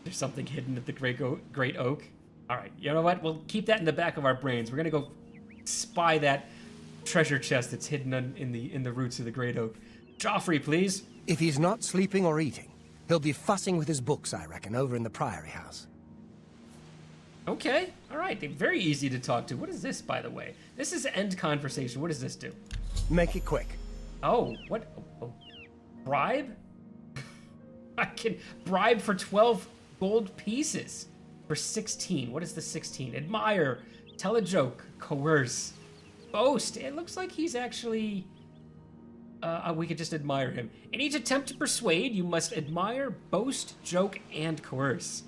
There's something hidden at the Great Oak. All right, you know what? We'll keep that in the back of our brains. We're gonna go spy that treasure chest that's hidden in the roots of the Great Oak. Joffrey, please.
If he's not sleeping or eating, he'll be fussing with his books, I reckon, over in the Priory House.
Okay, all right. They're very easy to talk to. What is this, by the way? This is end conversation. What does this do?
Make it quick.
Oh, what? Oh, bribe? I can bribe for 12 gold pieces. For 16. What is the 16? Admire. Tell a joke. Coerce. Boast. It looks like he's actually... we could just admire him. In each attempt to persuade, you must admire, boast, joke, and coerce.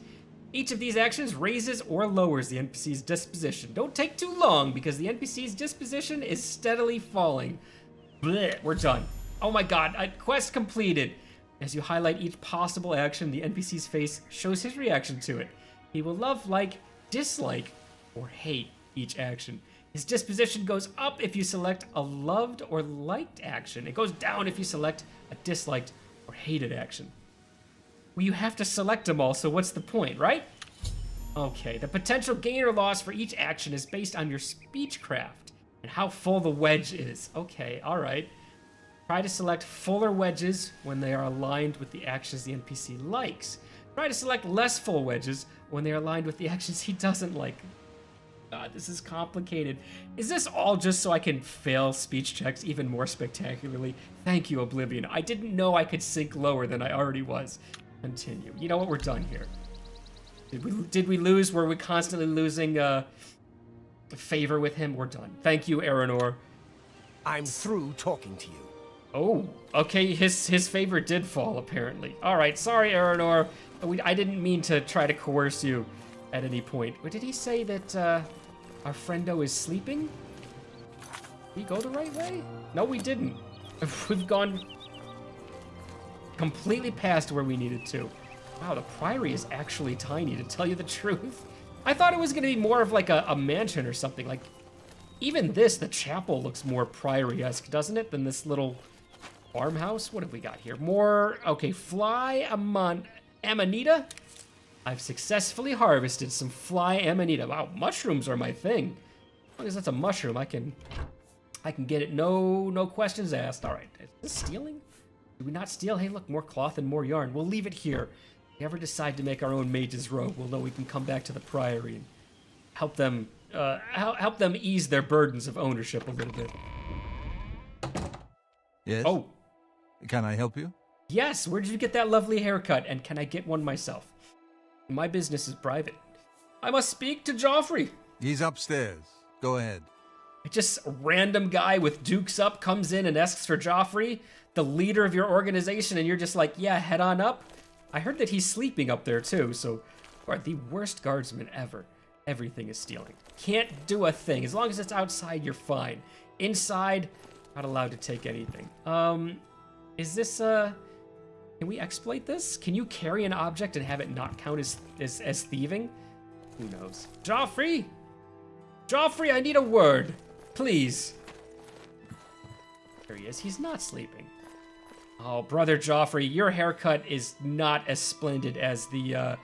Each of these actions raises or lowers the NPC's disposition. Don't take too long, because the NPC's disposition is steadily falling. Blech, we're done. Oh my god, quest completed. As you highlight each possible action, the NPC's face shows his reaction to it. He will love, like, dislike, or hate each action. His disposition goes up if you select a loved or liked action. It goes down if you select a disliked or hated action. Well, you have to select them all, so what's the point, right? Okay, the potential gain or loss for each action is based on your speechcraft and how full the wedge is. Okay, all right. Try to select fuller wedges when they are aligned with the actions the NPC likes. Try to select less full wedges when they are aligned with the actions he doesn't like. God, this is complicated. Is this all just so I can fail speech checks even more spectacularly? Thank you, Oblivion. I didn't know I could sink lower than I already was. Continue. You know what? We're done here. Did we lose? Were we constantly losing favor with him? We're done. Thank you, Aranor.
I'm through talking to you.
Oh, okay. His favor did fall, apparently. All right. Sorry, Aranor. I didn't mean to try to coerce you at any point. But did he say that our friendo is sleeping? Did we go the right way? No, we didn't. We've gone completely past where we needed to. Wow, the Priory is actually tiny, to tell you the truth. I thought it was going to be more of like a mansion or something. Like, even this, the chapel looks more Priory-esque, doesn't it, than this little farmhouse? What have we got here? More, okay, fly amanita. I've successfully harvested some fly amanita. Wow, mushrooms are my thing. As long as that's a mushroom, I can get it. No questions asked. All right, is this stealing? Did we not steal? Hey, look, more cloth and more yarn. We'll leave it here. If we ever decide to make our own mage's robe, we'll know we can come back to the Priory and help them ease their burdens of ownership a little bit.
Yes?
Oh,
Can I help you?
yes. Where did you get that lovely haircut? And can I get one myself? My business is private. I must speak to Joffrey.
He's upstairs. Go ahead.
Just a random guy with dukes up comes in and asks for Joffrey. the leader of your organization and you're just like, yeah, head on up. I heard that he's sleeping up there too, so you are the worst guardsman ever. Everything is stealing. Can't do a thing. As long as it's outside, you're fine. Inside, not allowed to take anything. Is this, can we exploit this? Can you carry an object and have it not count as thieving? Who knows? Joffrey! Joffrey, I need a word. Please. There he is. He's not sleeping. Oh, brother Joffrey, your haircut is not as splendid as the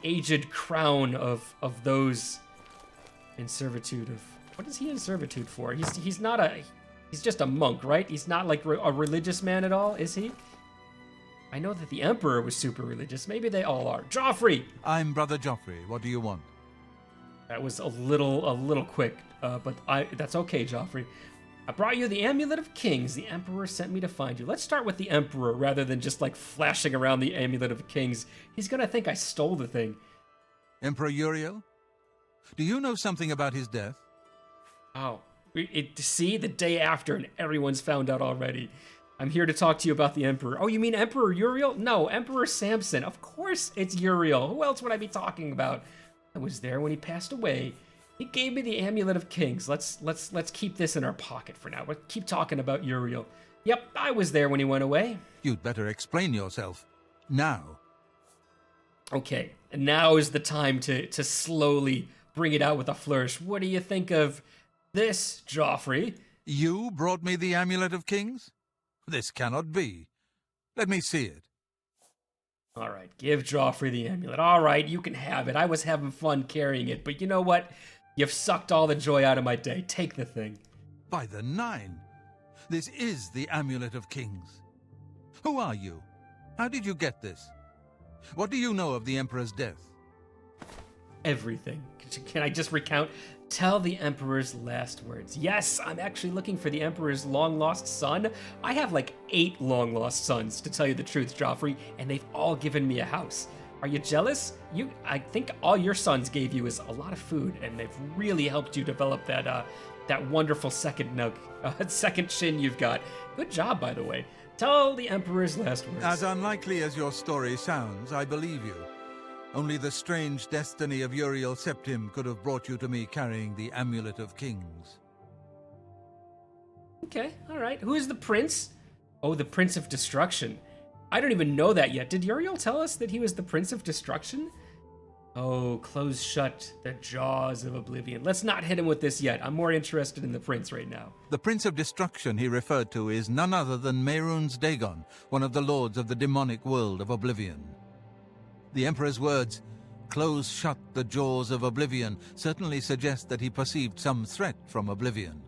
aged crown of those in servitude of... What is he in servitude for? He's not a... He's just a monk, right? He's not like a religious man at all, is he? I know that the Emperor was super religious. Maybe they all are. Joffrey!
I'm Brother Joffrey. What do you want?
That was a little quick, but that's okay, Joffrey. I brought you the Amulet of Kings. The Emperor sent me to find you. Let's start with the Emperor rather than just like flashing around the Amulet of Kings. He's gonna think I stole the thing.
Emperor Uriel? Do you know something about his death?
Oh, see, the day after and everyone's found out already. I'm here to talk to you about the Emperor. Oh, you mean Emperor Uriel? No, Emperor Samson. Of course it's Uriel. Who else would I be talking about? I was there when he passed away. He gave me the Amulet of Kings. Let's keep this in our pocket for now. We'll keep talking about Uriel. Yep, I was there when he went away.
You'd better explain yourself. Now.
Okay, and now is the time to slowly bring it out with a flourish. What do you think of this, Joffrey?
You brought me the Amulet of Kings? This cannot be. Let me see it.
All right, give Joffrey the amulet. All right, you can have it. I was having fun carrying it, but you know what? You've sucked all the joy out of my day. Take the thing.
By the Nine! This is the Amulet of Kings. Who are you? How did you get this? What do you know of the Emperor's death?
Everything. Can I just recount? Tell the Emperor's last words. Yes, I'm actually looking for the Emperor's long-lost son. I have like 8 long-lost sons, to tell you the truth, Joffrey, and they've all given me a house. Are you jealous? I think all your sons gave you is a lot of food, and they've really helped you develop that wonderful second chin you've got. Good job, by the way. Tell the Emperor's last words.
As unlikely as your story sounds, I believe you. Only the strange destiny of Uriel Septim could have brought you to me carrying the Amulet of Kings.
Okay, all right. Who is the prince? Oh, the Prince of Destruction. I don't even know that yet. Did Uriel tell us that he was the Prince of Destruction? Oh, close shut the jaws of Oblivion. Let's not hit him with this yet. I'm more interested in the prince right now.
The Prince of Destruction he referred to is none other than Mehrunes Dagon, one of the lords of the demonic world of Oblivion. The Emperor's words, "Close shut the jaws of Oblivion," certainly suggest that he perceived some threat from Oblivion.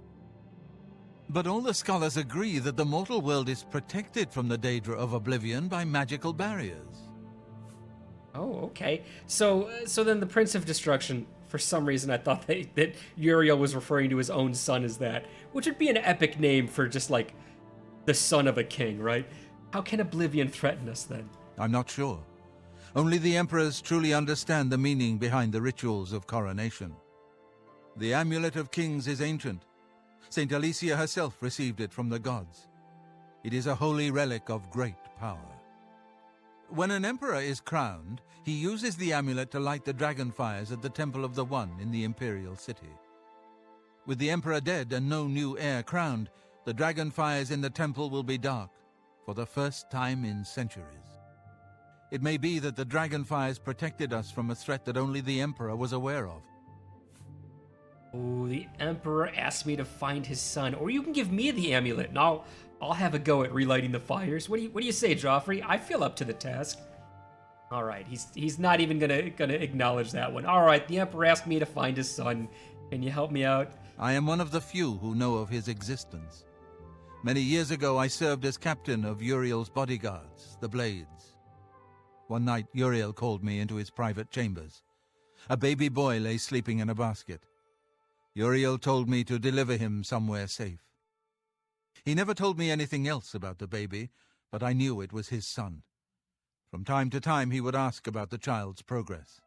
But all the scholars agree that the mortal world is protected from the danger of Oblivion by magical barriers.
Oh, okay. So then the Prince of Destruction, for some reason I thought that Uriel was referring to his own son as that, which would be an epic name for just like the son of a king, right? How can Oblivion threaten us then?
I'm not sure. Only the emperors truly understand the meaning behind the rituals of coronation. The Amulet of Kings is ancient. Saint Alicia herself received it from the gods. It is a holy relic of great power. When an emperor is crowned, he uses the amulet to light the dragon fires at the Temple of the One in the imperial city. With the emperor dead and no new heir crowned, the dragon fires in the temple will be dark for the first time in centuries. It may be that the dragon fires protected us from a threat that only the emperor was aware of.
Oh, the Emperor asked me to find his son, or you can give me the amulet, and I'll have a go at relighting the fires. What do you say, Joffrey? I feel up to the task. All right, he's not even gonna acknowledge that one. All right, the Emperor asked me to find his son. Can you help me out?
I am one of the few who know of his existence. Many years ago, I served as captain of Uriel's bodyguards, the Blades. One night, Uriel called me into his private chambers. A baby boy lay sleeping in a basket. Uriel told me to deliver him somewhere safe. He never told me anything else about the baby, but I knew it was his son. From time to time he would ask about the child's progress.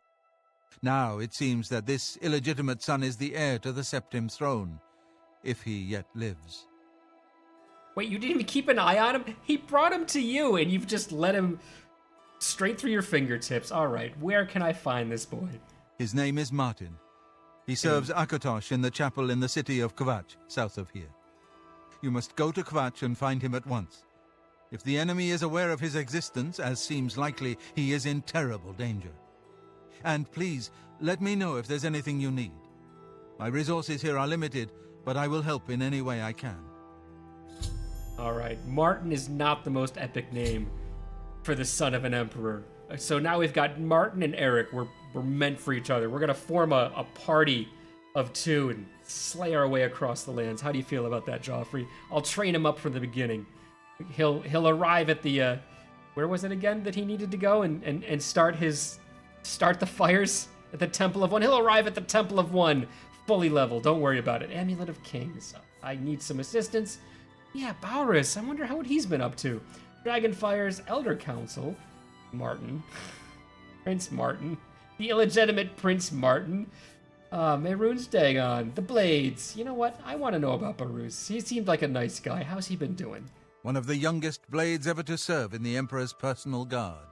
Now it seems that this illegitimate son is the heir to the Septim throne, if he yet lives.
Wait, you didn't even keep an eye on him? He brought him to you, and you've just let him straight through your fingertips. All right, where can I find this boy?
His name is Martin. He serves Akatosh in the chapel in the city of Kvatch, south of here. You must go to Kvatch and find him at once. If the enemy is aware of his existence, as seems likely, he is in terrible danger. And please, let me know if there's anything you need. My resources here are limited, but I will help in any way I can.
All right, Martin is not the most epic name for the son of an emperor. So now we've got Martin and Eric. We're meant for each other. We're gonna form a party of two and slay our way across the lands. How do you feel about that, Joffrey? I'll train him up from the beginning. He'll arrive at the where was it again that he needed to go and start the fires at the Temple of One. He'll arrive at the Temple of One fully level. Don't worry about it. Amulet of Kings. I need some assistance. Yeah, Baurus. I wonder how he's been up to. Dragonfire's Elder Council. Martin. Prince Martin. The illegitimate Prince Martin. Mehrunes Dagon. The Blades. You know what? I want to know about Baurus. He seemed like a nice guy. How's he been doing?
One of the youngest blades ever to serve in the Emperor's personal guard.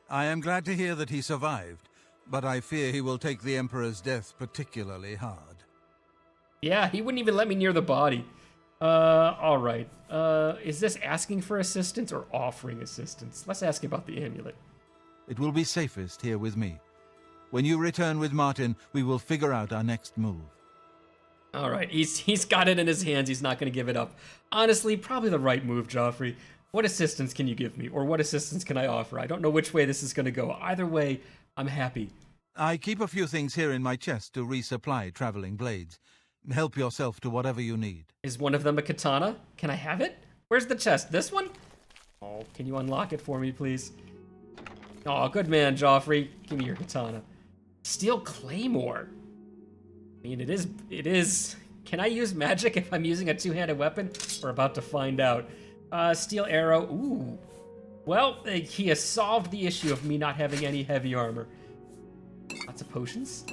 I am glad to hear that he survived, but I fear he will take the Emperor's death particularly hard.
Yeah, he wouldn't even let me near the body. All right. Is this asking for assistance or offering assistance? Let's ask about the amulet.
It will be safest here with me. When you return with Martin, we will figure out our next move.
All right, he's got it in his hands. He's not going to give it up. Honestly, probably the right move, Joffrey. What assistance can you give me, or what assistance can I offer? I don't know which way this is going to go. Either way, I'm happy.
I keep a few things here in my chest to resupply traveling blades. Help yourself to whatever you need.
Is one of them a katana? Can I have it? Where's the chest? This one? Oh, can you unlock it for me, please? Oh, good man, Joffrey. Give me your katana. Steel claymore. I mean, it is. Can I use magic if I'm using a two-handed weapon? We're about to find out. Steel arrow. Ooh. Well, he has solved the issue of me not having any heavy armor. Lots of potions.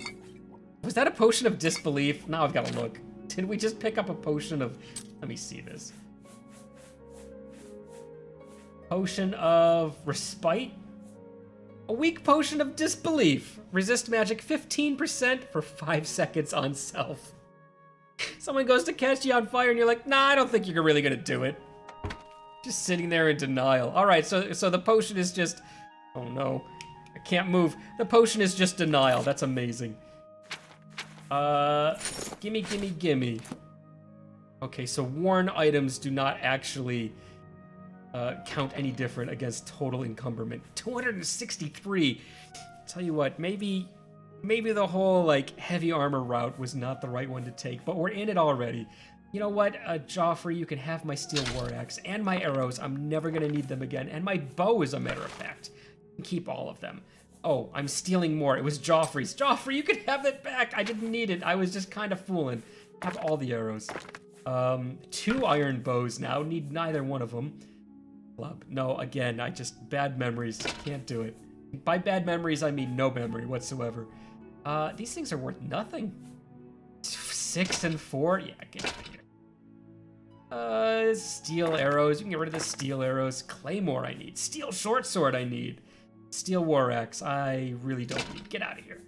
Was that a potion of disbelief? Now I've got to look. Did we just pick up a potion of... Let me see this. Potion of respite? A weak potion of disbelief. Resist magic 15% for 5 seconds on self. Someone goes to catch you on fire and you're like, nah, I don't think you're really gonna do it. Just sitting there in denial. All right, so the potion is just... Oh no, I can't move. The potion is just denial. That's amazing. Gimme. Okay, so worn items do not actually count any different against total encumberment. 263. Tell you what, maybe the whole like heavy armor route was not the right one to take, but we're in it already. You know what, Joffrey, you can have my steel war axe and my arrows. I'm never gonna need them again, and my bow, as a matter of fact. You can keep all of them. Oh, I'm stealing more. It was Joffrey's. Joffrey, you can have it back. I didn't need it. I was just kind of fooling. Have all the arrows. 2 iron bows now. Need neither one of them. Club. No, again, bad memories. Can't do it. By bad memories, I mean no memory whatsoever. These things are worth nothing. 6 and 4? Yeah, get out of here. Steel arrows. You can get rid of the steel arrows. Claymore I need. Steel short sword I need. Steel war axe, I really don't need. Get out of here.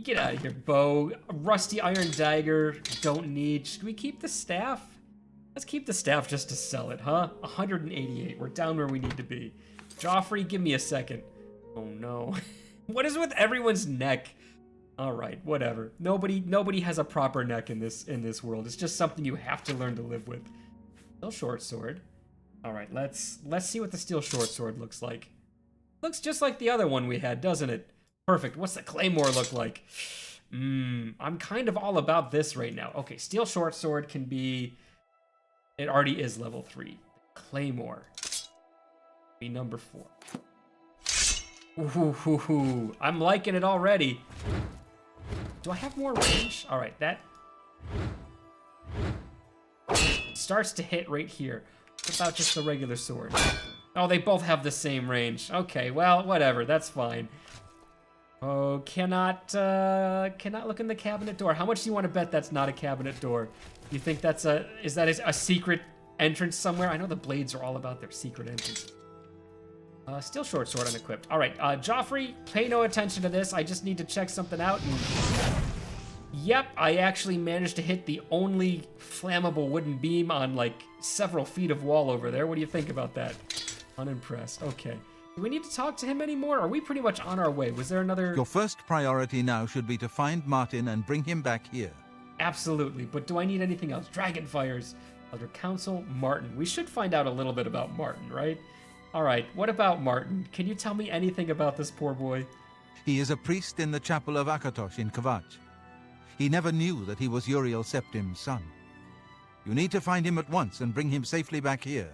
Get out of here, bow. Rusty iron dagger, don't need. Should we keep the staff? Let's keep the staff just to sell it, huh? 188, we're down where we need to be. Joffrey, give me a second. Oh no. What is with everyone's neck? All right, whatever. Nobody has a proper neck in this world. It's just something you have to learn to live with. Steel short sword. All right, let's see what the steel short sword looks like. Looks just like the other one we had, doesn't it? Perfect. What's the claymore look like? I'm kind of all about this right now. Okay, steel short sword can be... It already is level 3. Claymore. Be number 4. Ooh, I'm liking it already. Do I have more range? All right, that... starts to hit right here. What about just the regular sword? Oh, they both have the same range. Okay, well, whatever. That's fine. Oh, cannot look in the cabinet door. How much do you want to bet that's not a cabinet door? You think that's is that a secret entrance somewhere. I know the blades are all about their secret entrance. Still short sword unequipped. All right, Joffrey, pay no attention to this. I just need to check something out. And yep, I actually managed to hit the only flammable wooden beam on like several feet of wall over there. What do you think about that? Unimpressed. Okay. Do we need to talk to him anymore? Are we pretty much on our way? Was there another...
Your first priority now should be to find Martin and bring him back here.
Absolutely, but do I need anything else? Dragonfires, Elder Council, Martin. We should find out a little bit about Martin, right? All right, what about Martin? Can you tell me anything about this poor boy?
He is a priest in the chapel of Akatosh in Kavach. He never knew that he was Uriel Septim's son. You need to find him at once and bring him safely back here.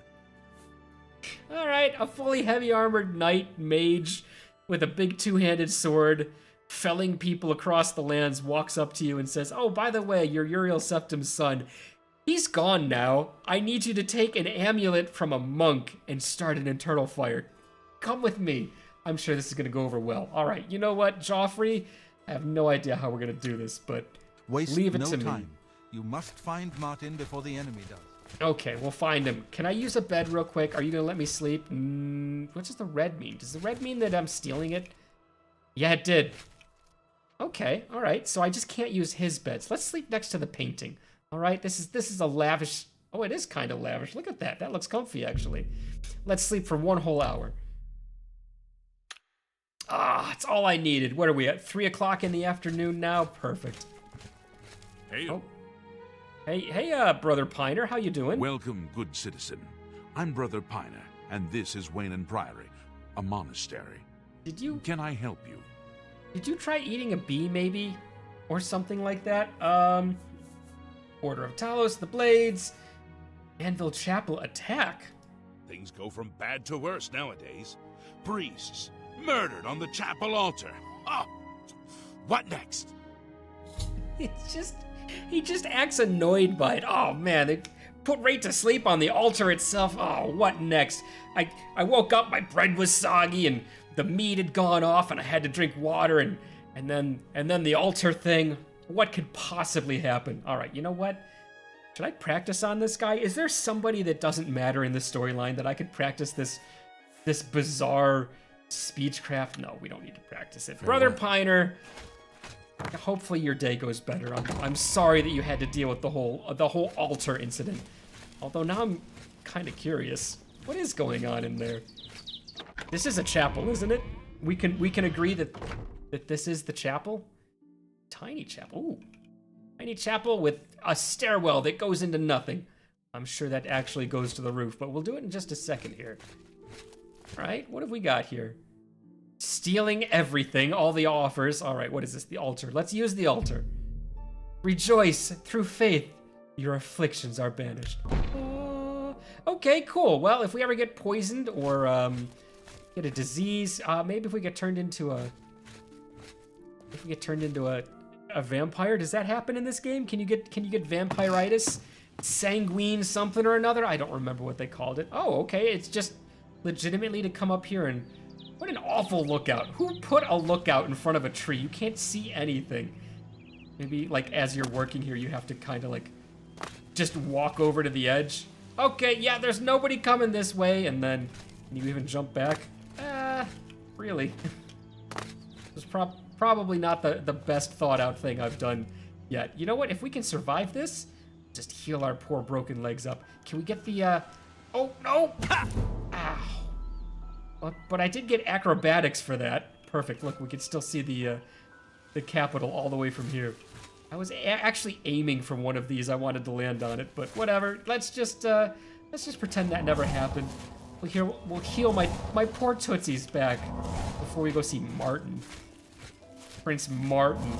All right, a fully heavy-armored knight mage with a big two-handed sword, felling people across the lands, walks up to you and says, "Oh, by the way, you're Uriel Septim's son. He's gone now. I need you to take an amulet from a monk and start an internal fire. Come with me. I'm sure this is going to go over well." All right, you know what, Joffrey? I have no idea how we're going to do this, but leave it
no
to
time.
me.
You must find Martin before the enemy does.
Okay, we'll find him. Can I use a bed real quick? Are you going to let me sleep? What does the red mean? Does the red mean that I'm stealing it? Yeah, it did. Okay, all right. So I just can't use his beds. Let's sleep next to the painting. All right, this is a lavish... Oh, it is kind of lavish. Look at that. That looks comfy, actually. Let's sleep for 1 whole hour. Ah, it's all I needed. What are we at? 3 o'clock in the afternoon now? Perfect.
Hey,
Oh. Hey, Brother Piner, how you doing?
welcome, good citizen. I'm Brother Piner, and this is Wayland Priory, a monastery.
Did you
Can I help you?
try eating a bee, maybe? Or something like that? Order of Talos, the Blades, Anvil Chapel attack.
Things go from bad to worse nowadays. Priests murdered on the chapel altar.
Oh, what next?
He just acts annoyed by it. Oh man, it put right to sleep on the altar itself. Oh, what next? I woke up, my bread was soggy and the meat had gone off and I had to drink water and then the altar thing. What could possibly happen? All right, you know what? Should I practice on this guy? Is there somebody that doesn't matter in this storyline that I could practice this bizarre speechcraft? No, we don't need to practice it. Brother Piner, hopefully your day goes better. I'm sorry that you had to deal with the whole altar incident. Although now I'm kind of curious. What is going on in there? This is a chapel, isn't it? We can agree that this is the chapel. Tiny chapel. Ooh. Tiny chapel with a stairwell that goes into nothing. I'm sure that actually goes to the roof, but we'll do it in just a second here. All right, what have we got here? Stealing everything, all the offers. All right, what is this? The altar. Let's use the altar. Rejoice through faith. Your afflictions are banished. Okay, cool. Well, if we ever get poisoned or get a disease, maybe if we get turned into a vampire, does that happen in this game? Can you get vampiritis? Sanguine something or another? I don't remember what they called it. Oh, okay. It's just legitimately to come up here and... What an awful lookout. Who put a lookout in front of a tree? You can't see anything. Maybe, like, as you're working here, you have to kind of, like, just walk over to the edge. Okay, yeah, there's nobody coming this way. And then, can you even jump back? Really? It was probably not the best thought out thing I've done yet. You know what? If we can survive this, just heal our poor broken legs up. Can we get the, Oh, no! Ha! Ow. But I did get acrobatics for that. Perfect. Look, we can still see the capital all the way from here. I was actually aiming from one of these. I wanted to land on it, but whatever. Let's just pretend that never happened. We'll heal my poor tootsies back before we go see Martin. Prince Martin.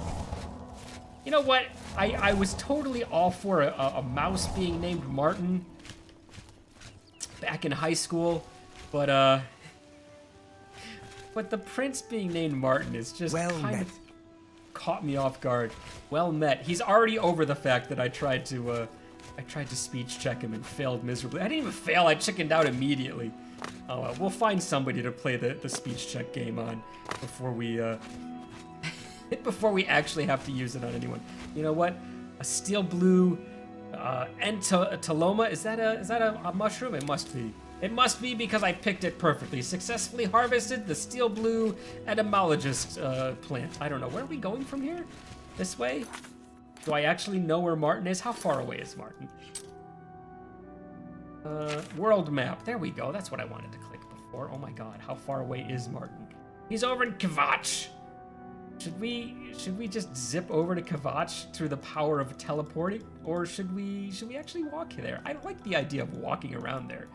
You know what? I was totally all for a mouse being named Martin back in high school, but the prince being named Martin is just kind of caught me off guard. Well met. He's already over the fact that I tried to speech check him and failed miserably. I didn't even fail. I chickened out immediately. Oh well, we'll find somebody to play the speech check game on before we actually have to use it on anyone. You know what? A steel blue And Taloma, is that a mushroom? It must be. It must be because I picked it perfectly. Successfully harvested the steel blue etymologist plant. I don't know. Where are we going from here? This way? Do I actually know where Martin is? How far away is Martin? World map. There we go. That's what I wanted to click before. Oh my god, how far away is Martin? He's over in Kvatch. Should we just zip over to Kvatch through the power of teleporting, or should we actually walk there? I like the idea of walking around there.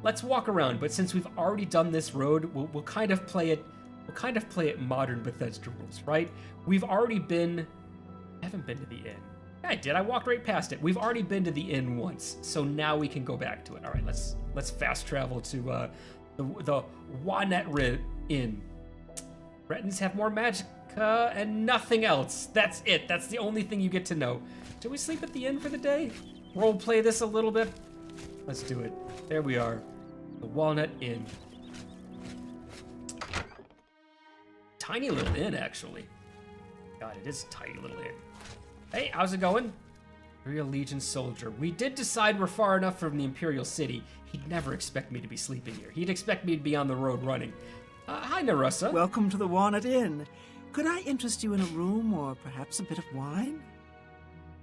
Let's walk around, but since we've already done this road, we'll kind of play it modern Bethesda rules, right? We've already been. I haven't been to the inn. Yeah, I did. I walked right past it. We've already been to the inn once, so now we can go back to it. All right, let's fast travel to the Wanet Inn. Bretons have more magicka and nothing else. That's it. That's the only thing you get to know. Should we sleep at the inn for the day? Role play this a little bit? Let's do it. There we are. The Walnut Inn. Tiny little inn, actually. God, it is a tiny little inn. Hey, how's it going? Imperial Legion soldier. We did decide we're far enough from the Imperial City. He'd never expect me to be sleeping here. He'd expect me to be on the road running. Hi, Narussa.
Welcome to the Walnut Inn. Could I interest you in a room or perhaps a bit of wine?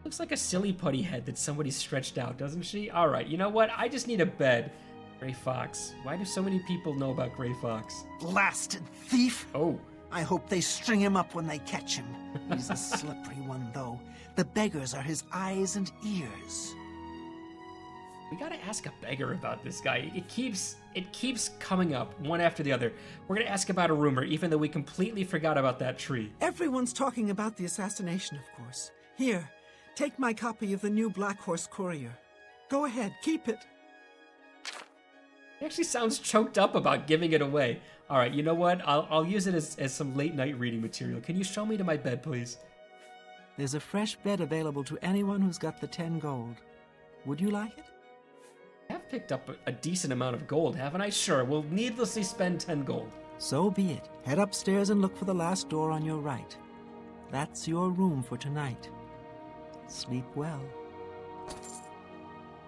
Looks like a silly putty head that somebody stretched out, doesn't she? All right, you know what? I just need a bed. Gray Fox. Why do so many people know about Gray Fox?
Blasted thief!
Oh.
I hope they string him up when they catch him. He's a slippery one, though. The beggars are his eyes and ears.
We gotta ask a beggar about this guy. It keeps coming up one after the other. We're gonna ask about a rumor, even though we completely forgot about that tree.
Everyone's talking about the assassination, of course. Here, take my copy of the new Black Horse Courier. Go ahead, keep it.
He actually sounds choked up about giving it away. All right, you know what? I'll use it as some late night reading material. Can you show me to my bed, please?
There's a fresh bed available to anyone who's got the 10 gold. Would you like it?
I have picked up a decent amount of gold, haven't I? Sure, we'll needlessly spend 10 gold.
So be it. Head upstairs and look for the last door on your right. That's your room for tonight. Sleep well.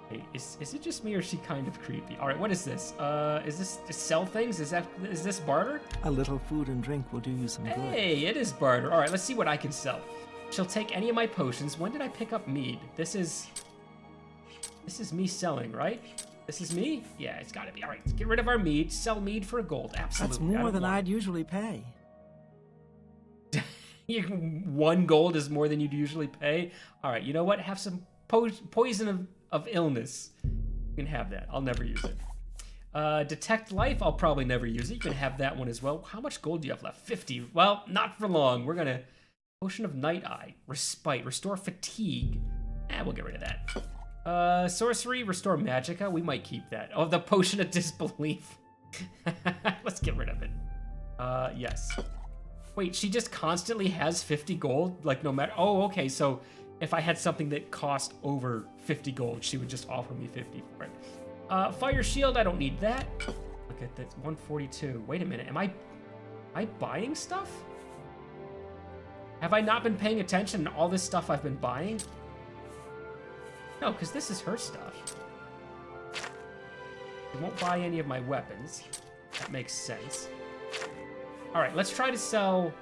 Hey, is it just me or is she kind of creepy? All right, what is this? Is this to sell things? Is this barter?
A little food and drink will do you some good.
Hey, it is barter. All right, let's see what I can sell. She'll take any of my potions. When did I pick up mead? This is me selling, right? This is me? Yeah, it's gotta be. All right, let's get rid of our mead. Sell mead for a gold. Absolutely.
That's more than I'd usually pay.
1 gold is more than you'd usually pay. All right, you know what? Have some poison of illness. You can have that. I'll never use it. Detect life. I'll probably never use it. You can have that one as well. How much gold do you have left? 50. Well, not for long. We're gonna potion of night eye, respite, restore fatigue. We'll get rid of that. Sorcery, restore magicka. We might keep that. Oh, the potion of disbelief. Let's get rid of it. Yes. Wait, she just constantly has 50 gold? Like, no matter... Oh, okay, so if I had something that cost over 50 gold, she would just offer me 50 for it. Fire shield, I don't need that. Look at this, 142. Wait a minute, am I buying stuff? Have I not been paying attention to all this stuff I've been buying? No, because this is her stuff. I won't buy any of my weapons. That makes sense. All right, let's try to sell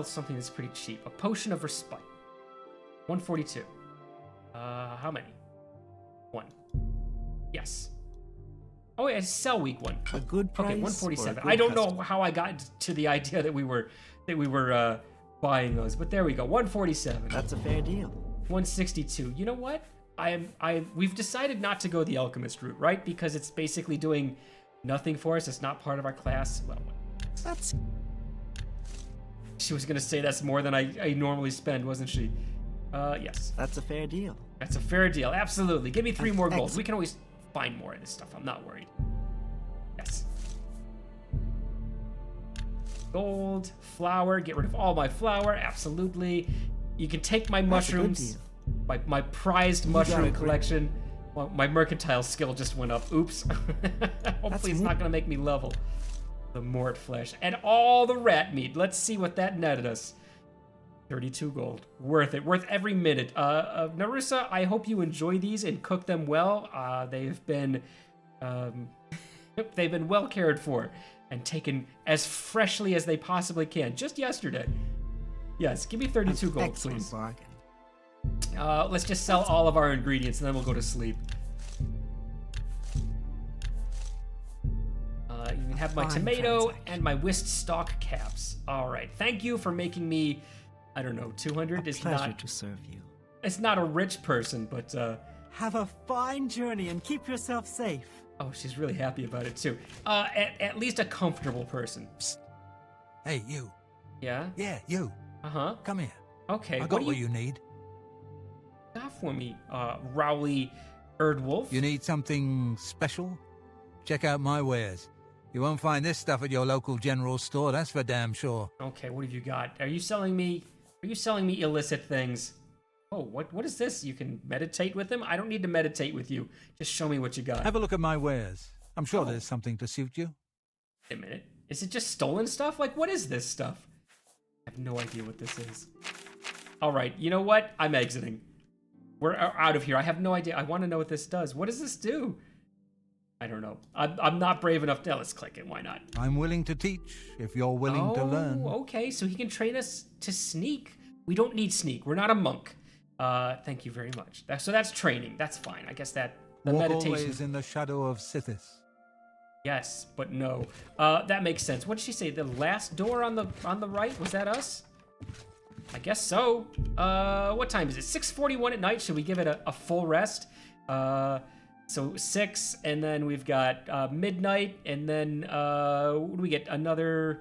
something that's pretty cheap. A potion of respite. 142. How many? 1. Yes. Oh yeah, sell week 1.
A good price.
Okay, 147.
For a good
I don't know
customer.
how I got to the idea that we were buying those, but there we go. 147.
That's a fair deal.
162. You know what? We've decided not to go the alchemist route, right? Because it's basically doing nothing for us. It's not part of our class. Well,
That's...
she was gonna say that's more than I normally spend, wasn't she? Yes.
That's a fair deal.
That's a fair deal. Absolutely. Give me 3 more gold.
Excellent.
We can always find more of this stuff. I'm not worried. Yes. Gold, flour. Get rid of all my flour. Absolutely. You can take my
That's a good
mushrooms.
deal.
My prized
You got
mushroom
it, Greg.
collection. Well, my mercantile skill just went up. Oops. Hopefully it's not going to make me level. The mort flesh. And all the rat meat. Let's see what that netted us. 32 gold. Worth it. Worth every minute. Narissa, I hope you enjoy these and cook them well. They've been well cared for and taken as freshly as they possibly can. Just yesterday. Yes, give me 32 gold,
Excellent
please.
bargain.
Let's just sell all of our ingredients and then we'll go to sleep. You can have my
Fine
tomato
transaction.
and my whist stalk caps. All right. Thank you for making me, I don't know, 200 is
Pleasure
not.
to serve you.
It's not a rich person, but
Have a fine journey and keep yourself safe.
oh, she's really happy about it too. At least a comfortable person.
Hey, you.
Yeah.
Yeah, you.
Uh-huh.
Come here.
Okay.
I got what you need.
got for me, Rowley Erdwolf?
You need something special? Check out my wares. You won't find this stuff at your local general store, that's for damn sure.
Okay, what have you got? Are you selling me illicit things? Oh, what is this? You can meditate with them? I don't need to meditate with you. Just show me what you got.
Have a look at my wares. I'm sure there's something to suit you.
Wait a minute. Is it just stolen stuff? Like, what is this stuff? I have no idea what this is. All right, you know what? I'm exiting. We're out of here. I have no idea. I want to know what this does. What does this do? I don't know. I'm not brave enough to... Let's click it. Why not?
I'm willing to teach if you're willing to learn.
Okay, so he can train us to sneak. We don't need sneak. We're not a monk. Thank you very much. So that's training. That's fine. I guess that the
Walk
meditation.
always in the shadow of Sithis.
Yes, but no. That makes sense. What did she say? The last door on the right? Was that us? I guess so. What time is it? 6:41 at night. Should we give it a full rest? So 6, and then we've got midnight, and then what do we get? Another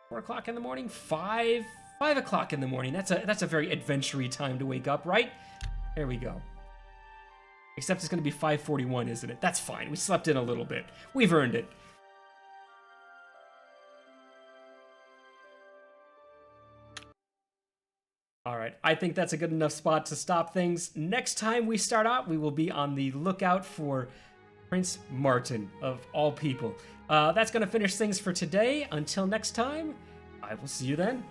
4 o'clock in the morning? 5 o'clock in the morning. That's a very adventure-y time to wake up, right? There we go. Except it's going to be 5:41, isn't it? That's fine. We slept in a little bit. We've earned it. All right, I think that's a good enough spot to stop things. Next time we start out, we will be on the lookout for Prince Martin, of all people. That's going to finish things for today. Until next time, I will see you then.